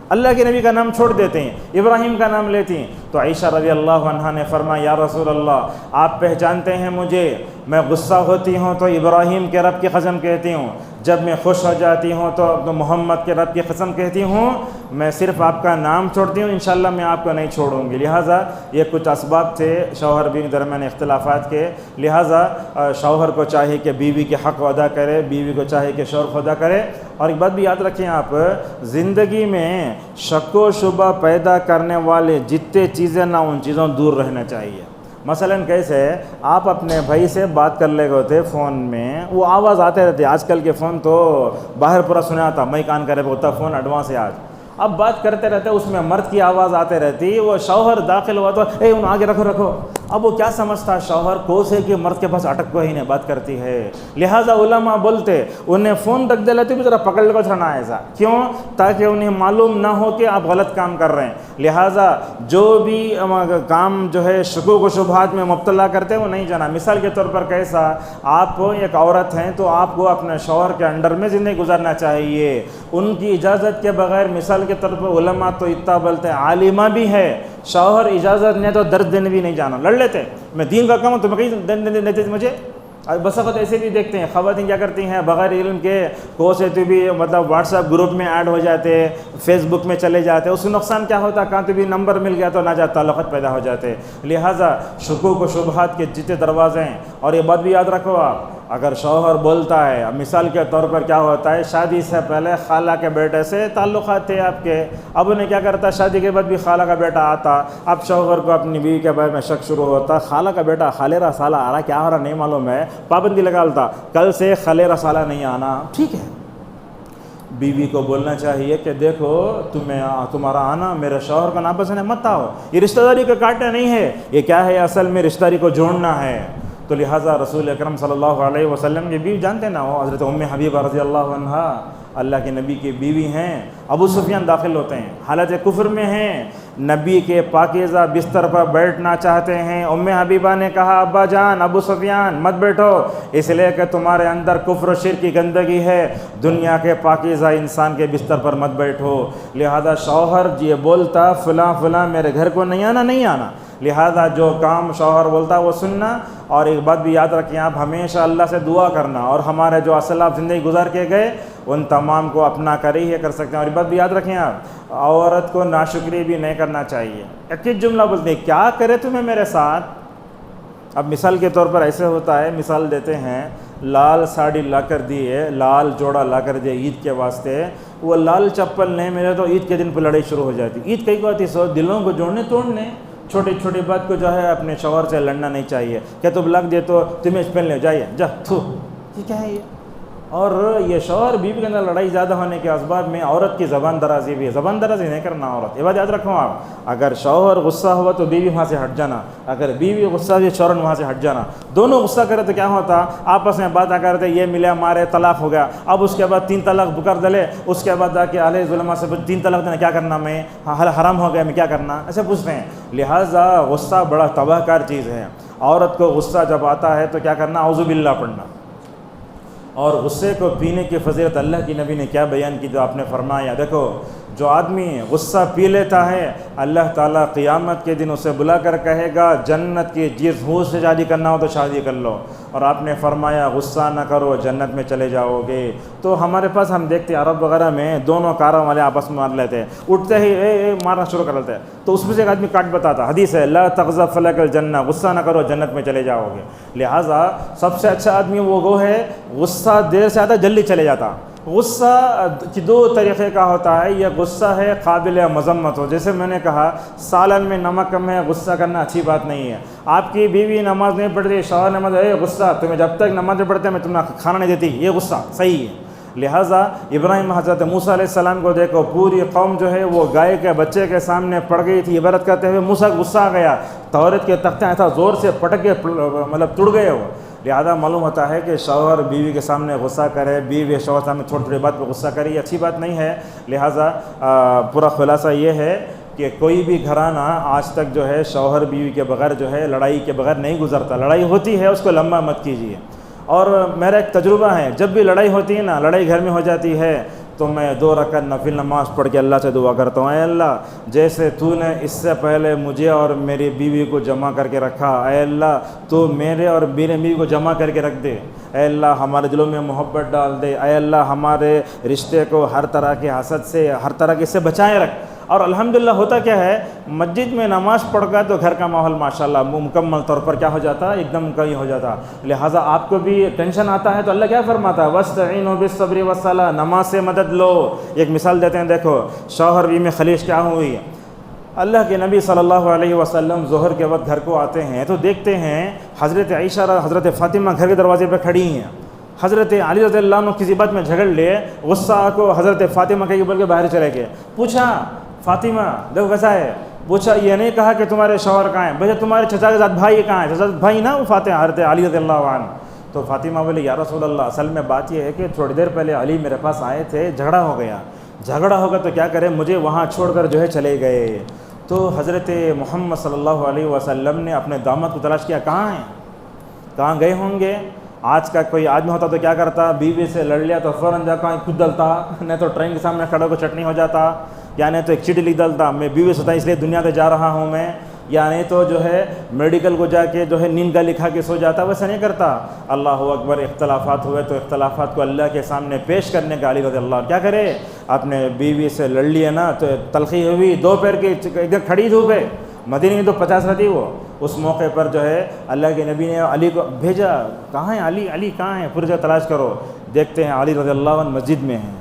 اللہ کے نبی کا نام چھوڑ دیتے ہیں، ابراہیم کا نام لیتی ہیں. تو عائشہ رضی اللہ عنہ نے فرمایا یا رسول اللہ آپ پہچانتے ہیں مجھے، میں غصہ ہوتی ہوں تو ابراہیم کے رب کی قسم کہتی ہوں، جب میں خوش ہو جاتی ہوں تو محمد کے رب کی قسم کہتی ہوں، میں صرف آپ کا نام چھوڑتی ہوں، انشاءاللہ میں آپ کو نہیں چھوڑوں گی. لہٰذا یہ کچھ اسباب تھے شوہر بیوی کے درمیان اختلافات کے. لہٰذا شوہر کو چاہیے کہ بیوی کے حق ادا کرے، بیوی کو چاہیے کہ شوہر کو ادا کرے. اور ایک بات بھی یاد رکھیں آپ، زندگی میں شک و شبہ پیدا کرنے والے جتنے چیزیں نہ ان چیزوں دور رہنا چاہیے. مثلاً کیسے آپ اپنے بھائی سے بات کر لے گئے تھے فون میں، وہ آواز آتے رہتے. آج کل کے فون تو باہر پورا سنا تھا، میں کان کرے ہوتا فون ایڈوانس ہے آج. اب بات کرتے رہتے اس میں مرد کی آواز آتے رہتی، وہ شوہر داخل ہوا تو ان آگے رکھو. اب وہ کیا سمجھتا شوہر کو سے کہ مرد کے پاس اٹک کو ہی نہیں بات کرتی ہے. لہٰذا علماء بولتے انہیں فون رکھ دے لیتے بھی ذرا پکڑ لے کو چھڑنا ایسا کیوں، تاکہ انہیں معلوم نہ ہو کہ آپ غلط کام کر رہے ہیں. لہٰذا جو بھی کام جو ہے شکوک و شبہات میں مبتلا کرتے ہیں وہ نہیں جانا. مثال کے طور پر کیسا، آپ ایک عورت ہیں تو آپ کو اپنے شوہر کے انڈر میں زندگی گزارنا چاہیے ان کی اجازت کے بغیر. مثال کے طور پر علماء تو اتنا بولتے ہیں، عالمہ بھی ہے، شوہر اجازت نہیں تو درد دینے بھی نہیں جانا، لڑ لیتے. میں دین کا کام ہوں تو میں کہیں درد دیتے مجھے. بس وقت ایسے بھی دیکھتے ہیں خواتین کیا کرتی ہیں بغیر علم کے کو سے تو بھی مطلب واٹس ایپ گروپ میں ایڈ ہو جاتے، فیس بک میں چلے جاتے. اس سے نقصان کیا ہوتا، کہاں تو بھی نمبر مل گیا تو ناجائز تعلقات پیدا ہو جاتے. لہٰذا شکوک و شبہات کے جتنے دروازے ہیں. اور یہ بات بھی یاد رکھو آپ، اگر شوہر بولتا ہے، اب مثال کے طور پر کیا ہوتا ہے، شادی سے پہلے خالہ کے بیٹے سے تعلقات تھے آپ کے، اب انہیں کیا کرتا، شادی کے بعد بھی خالہ کا بیٹا آتا، اب شوہر کو اپنی بیوی کے بارے میں شک شروع ہوتا، خالہ کا بیٹا خالیرا سالہ آ رہا، کیا ہو رہا نہیں معلوم ہے، پابندی لگالتا، کل سے خالیرا سالہ نہیں آنا، ٹھیک ہے۔ بیوی کو بولنا چاہیے کہ دیکھو تمہارا آنا میرے شوہر کا ناپسند ہے، مت آؤ، یہ رشتہ داری کا کاٹنا نہیں ہے، یہ کیا ہے، اصل میں رشتہ داری کو جوڑنا ہے۔ تو لہٰذا رسول اکرم صلی اللہ علیہ وسلم کی بیوی جانتے ہیں نا، وہ حضرت ام حبیبہ رضی اللہ عنہا اللہ کے نبی کی بیوی ہیں، ابو سفیان داخل ہوتے ہیں، حالت کفر میں ہیں، نبی کے پاکیزہ بستر پر بیٹھنا چاہتے ہیں، ام حبیبہ نے کہا ابا جان، ابو سفیان مت بیٹھو، اس لیے کہ تمہارے اندر کفر و شرک کی گندگی ہے، دنیا کے پاکیزہ انسان کے بستر پر مت بیٹھو۔ لہذا شوہر یہ بولتا فلاں فلاں میرے گھر کو نہیں آنا، لہذا جو کام شوہر بولتا وہ سننا۔ اور ایک بات بھی یاد رکھیں آپ، ہمیشہ اللہ سے دعا کرنا، اور ہمارے جو اسلاف زندگی گزار کے گئے ان تمام کو اپنا کر ہی کر سکتے ہیں۔ اور ایک بات بھی یاد رکھیں آپ، عورت کو ناشکری بھی نہیں کرنا چاہیے، ایک ہی جملہ بولتے ہیں کیا کرے تمہیں میرے ساتھ۔ اب مثال کے طور پر ایسے ہوتا ہے، مثال دیتے ہیں، لال ساڑی لا کر دیے، لال جوڑا لا کر دیے عید کے واسطے، وہ لال چپل نہیں ملے تو عید کے دن پہ لڑائی شروع ہو جاتی۔ عید کئی کو آتی سو دلوں کو جوڑنے توڑنے، چھوٹی چھوٹی بات کو جو ہے اپنے شوہر سے لڑنا نہیں چاہیے، کہ تم لگ دے تو تمہیں پہن لے جائیے جا تھو، یہ کیا ہے یہ۔ اور یہ شوہر بیوی کے اندر لڑائی زیادہ ہونے کے اسباب میں عورت کی زبان درازی بھی ہے، زبان درازی نہیں کرنا عورت، یہ بات یاد رکھو آپ، اگر شوہر غصہ ہوا تو بیوی وہاں سے ہٹ جانا، اگر بیوی غصہ ہوئی شوہر وہاں سے ہٹ جانا، دونوں غصہ کرے تو کیا ہوتا، آپس میں بات کرتے یہ ملے مارے طلاق ہو گیا، اب اس کے بعد 3 طلاق بکر دلے، اس کے بعد جا کے علیہ ظلمہ سے 3 طلاق دینا کیا کرنا، میں حرام ہو گیا میں کیا کرنا، ایسے پوچھتے ہیں۔ لہٰذا غصہ بڑا تباہ کار چیز ہے، عورت کو غصہ جب آتا ہے تو کیا کرنا، اعوذ باللہ پڑھنا۔ اور غصے کو پینے کی فضیلت اللہ کی نبی نے کیا بیان کی، جو آپ نے فرمایا، دیکھو جو آدمی غصہ پی لیتا ہے اللہ تعالیٰ قیامت کے دن اسے بلا کر کہے گا جنت کی جس حور سے شادی کرنا ہو تو شادی کر لو، اور آپ نے فرمایا غصہ نہ کرو جنت میں چلے جاؤ گے۔ تو ہمارے پاس ہم دیکھتے ہیں عرب وغیرہ میں دونوں کاروں والے آپس میں مار لیتے ہیں، اٹھتے ہی اے مارنا شروع کر لیتے ہیں، تو اس میں سے ایک آدمی کاٹ بتاتا، حدیث ہے لا تغضب فلک الجنہ، غصہ نہ کرو جنت میں چلے جاؤ گے۔ لہٰذا سب سے اچھا آدمی وہ ہے غصہ دیر سے آتا جلدی چلے جاتا۔ غصہ کی 2 طریقے کا ہوتا ہے، یہ غصہ ہے قابل مذمت ہو، جیسے میں نے کہا سالن میں نمک کم ہے، غصہ کرنا اچھی بات نہیں ہے۔ آپ کی بیوی نماز نہیں پڑھتی، شوہر نماز، غصہ تمہیں جب تک نماز نہیں پڑھتے میں تمہیں کھانا نہیں دیتی، یہ غصہ صحیح ہے۔ لہٰذا ابراہیم حضرت موسیٰ علیہ السلام کو دیکھو، پوری قوم جو ہے وہ گائے کے بچے کے سامنے پڑ گئی تھی عبادت کرتے ہوئے، موسیٰ غصہ آ گیا، تورات کے تختے ایسا زور سے پٹک کے مطلب ٹوٹ گئے وہ۔ لہذا معلوم ہوتا ہے کہ شوہر بیوی کے سامنے غصہ کرے، بیوی شوہر سامنے چھوٹی چھوٹی بات پہ غصہ کرے، یہ اچھی بات نہیں ہے۔ لہذا پورا خلاصہ یہ ہے کہ کوئی بھی گھرانہ آج تک جو ہے شوہر بیوی کے بغیر جو ہے لڑائی کے بغیر نہیں گزرتا، لڑائی ہوتی ہے اس کو لمبا مت کیجیے۔ اور میرا ایک تجربہ ہے، جب بھی لڑائی ہوتی ہے نا، لڑائی گھر میں ہو جاتی ہے تو میں 2 رکعت نفل نماز پڑھ کے اللہ سے دعا کرتا ہوں، اے اللہ جیسے تو نے اس سے پہلے مجھے اور میری بیوی کو جمع کر کے رکھا، اے اللہ تو میرے اور میرے بیوی کو جمع کر کے رکھ دے، اے اللہ ہمارے دلوں میں محبت ڈال دے، اے اللہ ہمارے رشتے کو ہر طرح کے حسد سے، ہر طرح کے سے بچائے رکھ۔ اور الحمدللہ ہوتا کیا ہے، مسجد میں نماز پڑھ کر تو گھر کا ماحول ماشاءاللہ مکمل طور پر کیا ہو جاتا، ایک دم کہیں ہو جاتا۔ لہٰذا آپ کو بھی ٹینشن آتا ہے تو اللہ کیا فرماتا ہے، وَاسْتَعِينُوا بِالصَّبْرِ وَالصَّلَاةِ، نماز سے مدد لو۔ ایک مثال دیتے ہیں، دیکھو شوہر بیوی میں خلیش کیا ہوئی، اللہ کے نبی صلی اللہ علیہ وسلم ظہر کے وقت گھر کو آتے ہیں تو دیکھتے ہیں حضرت عائشہ حضرت فاطمہ گھر کے دروازے پہ کھڑی ہیں، حضرت علی رضی اللہ عنہ کسی بات میں جھگڑ لیے، غصہ کو حضرت فاطمہ کے بول کے باہر چلے گئے، پوچھا فاطمہ دیکھو کیسا ہے، پوچھا یہ نہیں کہا کہ تمہارے شوہر کہاں ہیں، بھائی تمہارے چچا کے ساتھ بھائی کہاں ہیں، چچا بھائی نا وہ فاطمہ حضرت علی رضی اللہ عنہ۔ تو فاطمہ بولے یا رسول اللہ اصل میں بات یہ ہے کہ تھوڑی دیر پہلے علی میرے پاس آئے تھے، جھگڑا ہو گیا تو کیا کرے، مجھے وہاں چھوڑ کر جو ہے چلے گئے۔ تو حضرت محمد صلی اللہ علیہ وسلم نے اپنے داماد کو تلاش کیا، کہاں ہیں، کہاں گئے ہوں گے۔ آج کا کوئی آدمی ہوتا تو کیا کرتا، بیوی سے لڑ لیا تو فوراً جا کر خود ڈلتا، نہیں تو ٹرین کے سامنے کھڑا ہو کر چٹنی ہو جاتا، یا نہیں تو ایک چٹھی لکھ ڈالتا میں بیوی سے اس لیے دنیا سے جا رہا ہوں میں، یا نہیں تو جو ہے میڈیکل کو جا کے جو ہے نیند کا لکھا کے سو جاتا، ویسا نہیں کرتا۔ اللہ اکبر، اختلافات ہوئے تو اختلافات کو اللہ کے سامنے پیش کرنے کا علی رضی اللہ کیا کرے، اپنے بیوی سے لڑ لیے نا تو تلخی ہوئی، 2 پیر کی ایک دم کھڑی دھوپ ہے، مدینے میں تو 50 رہتی وہ، اس موقع پر جو ہے اللہ کے نبی نے علی کو بھیجا، کہاں ہیں علی، علی کہاں ہیں، پوری جگہ تلاش کرو، دیکھتے ہیں علی رضی اللہ عنہ مسجد میں ہیں۔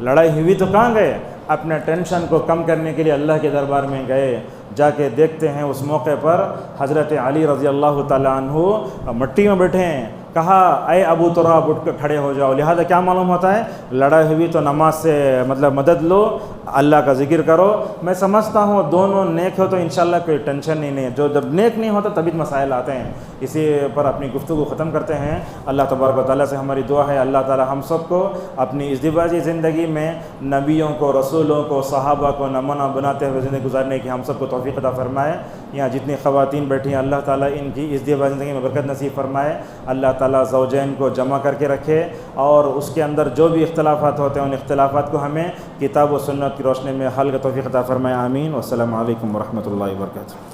لڑائی ہوئی تو کہاں گئے؟ اپنے ٹینشن کو کم کرنے کے لیے اللہ کے دربار میں گئے، جا کے دیکھتے ہیں اس موقع پر حضرت علی رضی اللہ تعالیٰ عنہ مٹی میں بیٹھے ہیں۔ کہا اے ابو تراب اٹھ کر کھڑے ہو جاؤ۔ لہذا کیا معلوم ہوتا ہے، لڑائی ہوئی تو نماز سے مدد لو، اللہ کا ذکر کرو۔ میں سمجھتا ہوں دونوں نیک ہو تو انشاءاللہ کوئی ٹینشن ہی نہیں ہے، جو جب نیک نہیں ہوتا تبھی مسائل آتے ہیں۔ اسی پر اپنی گفتگو ختم کرتے ہیں۔ اللہ تبارک و تعالیٰ سے ہماری دعا ہے اللہ تعالیٰ ہم سب کو اپنی ازدواجی زندگی میں نبیوں کو، رسولوں کو، صحابہ کو نمونہ بناتے ہوئے زندگی گزارنے کی ہم سب کو توفیق عطا فرمائے۔ یہاں جتنی خواتین بیٹھی ہیں اللہ تعالیٰ ان کی ازدواجی زندگی میں برکت نصیب فرمائے۔ اللہ تعالیٰ زوجین کو جمع کر کے رکھے، اور اس کے اندر جو بھی اختلافات ہوتے ہیں ان اختلافات کو ہمیں کتاب و سنت کی روشنی میں حل کا توفیق عطا فرمائے۔ آمین۔ والسلام علیکم ورحمۃ اللہ وبرکاتہ۔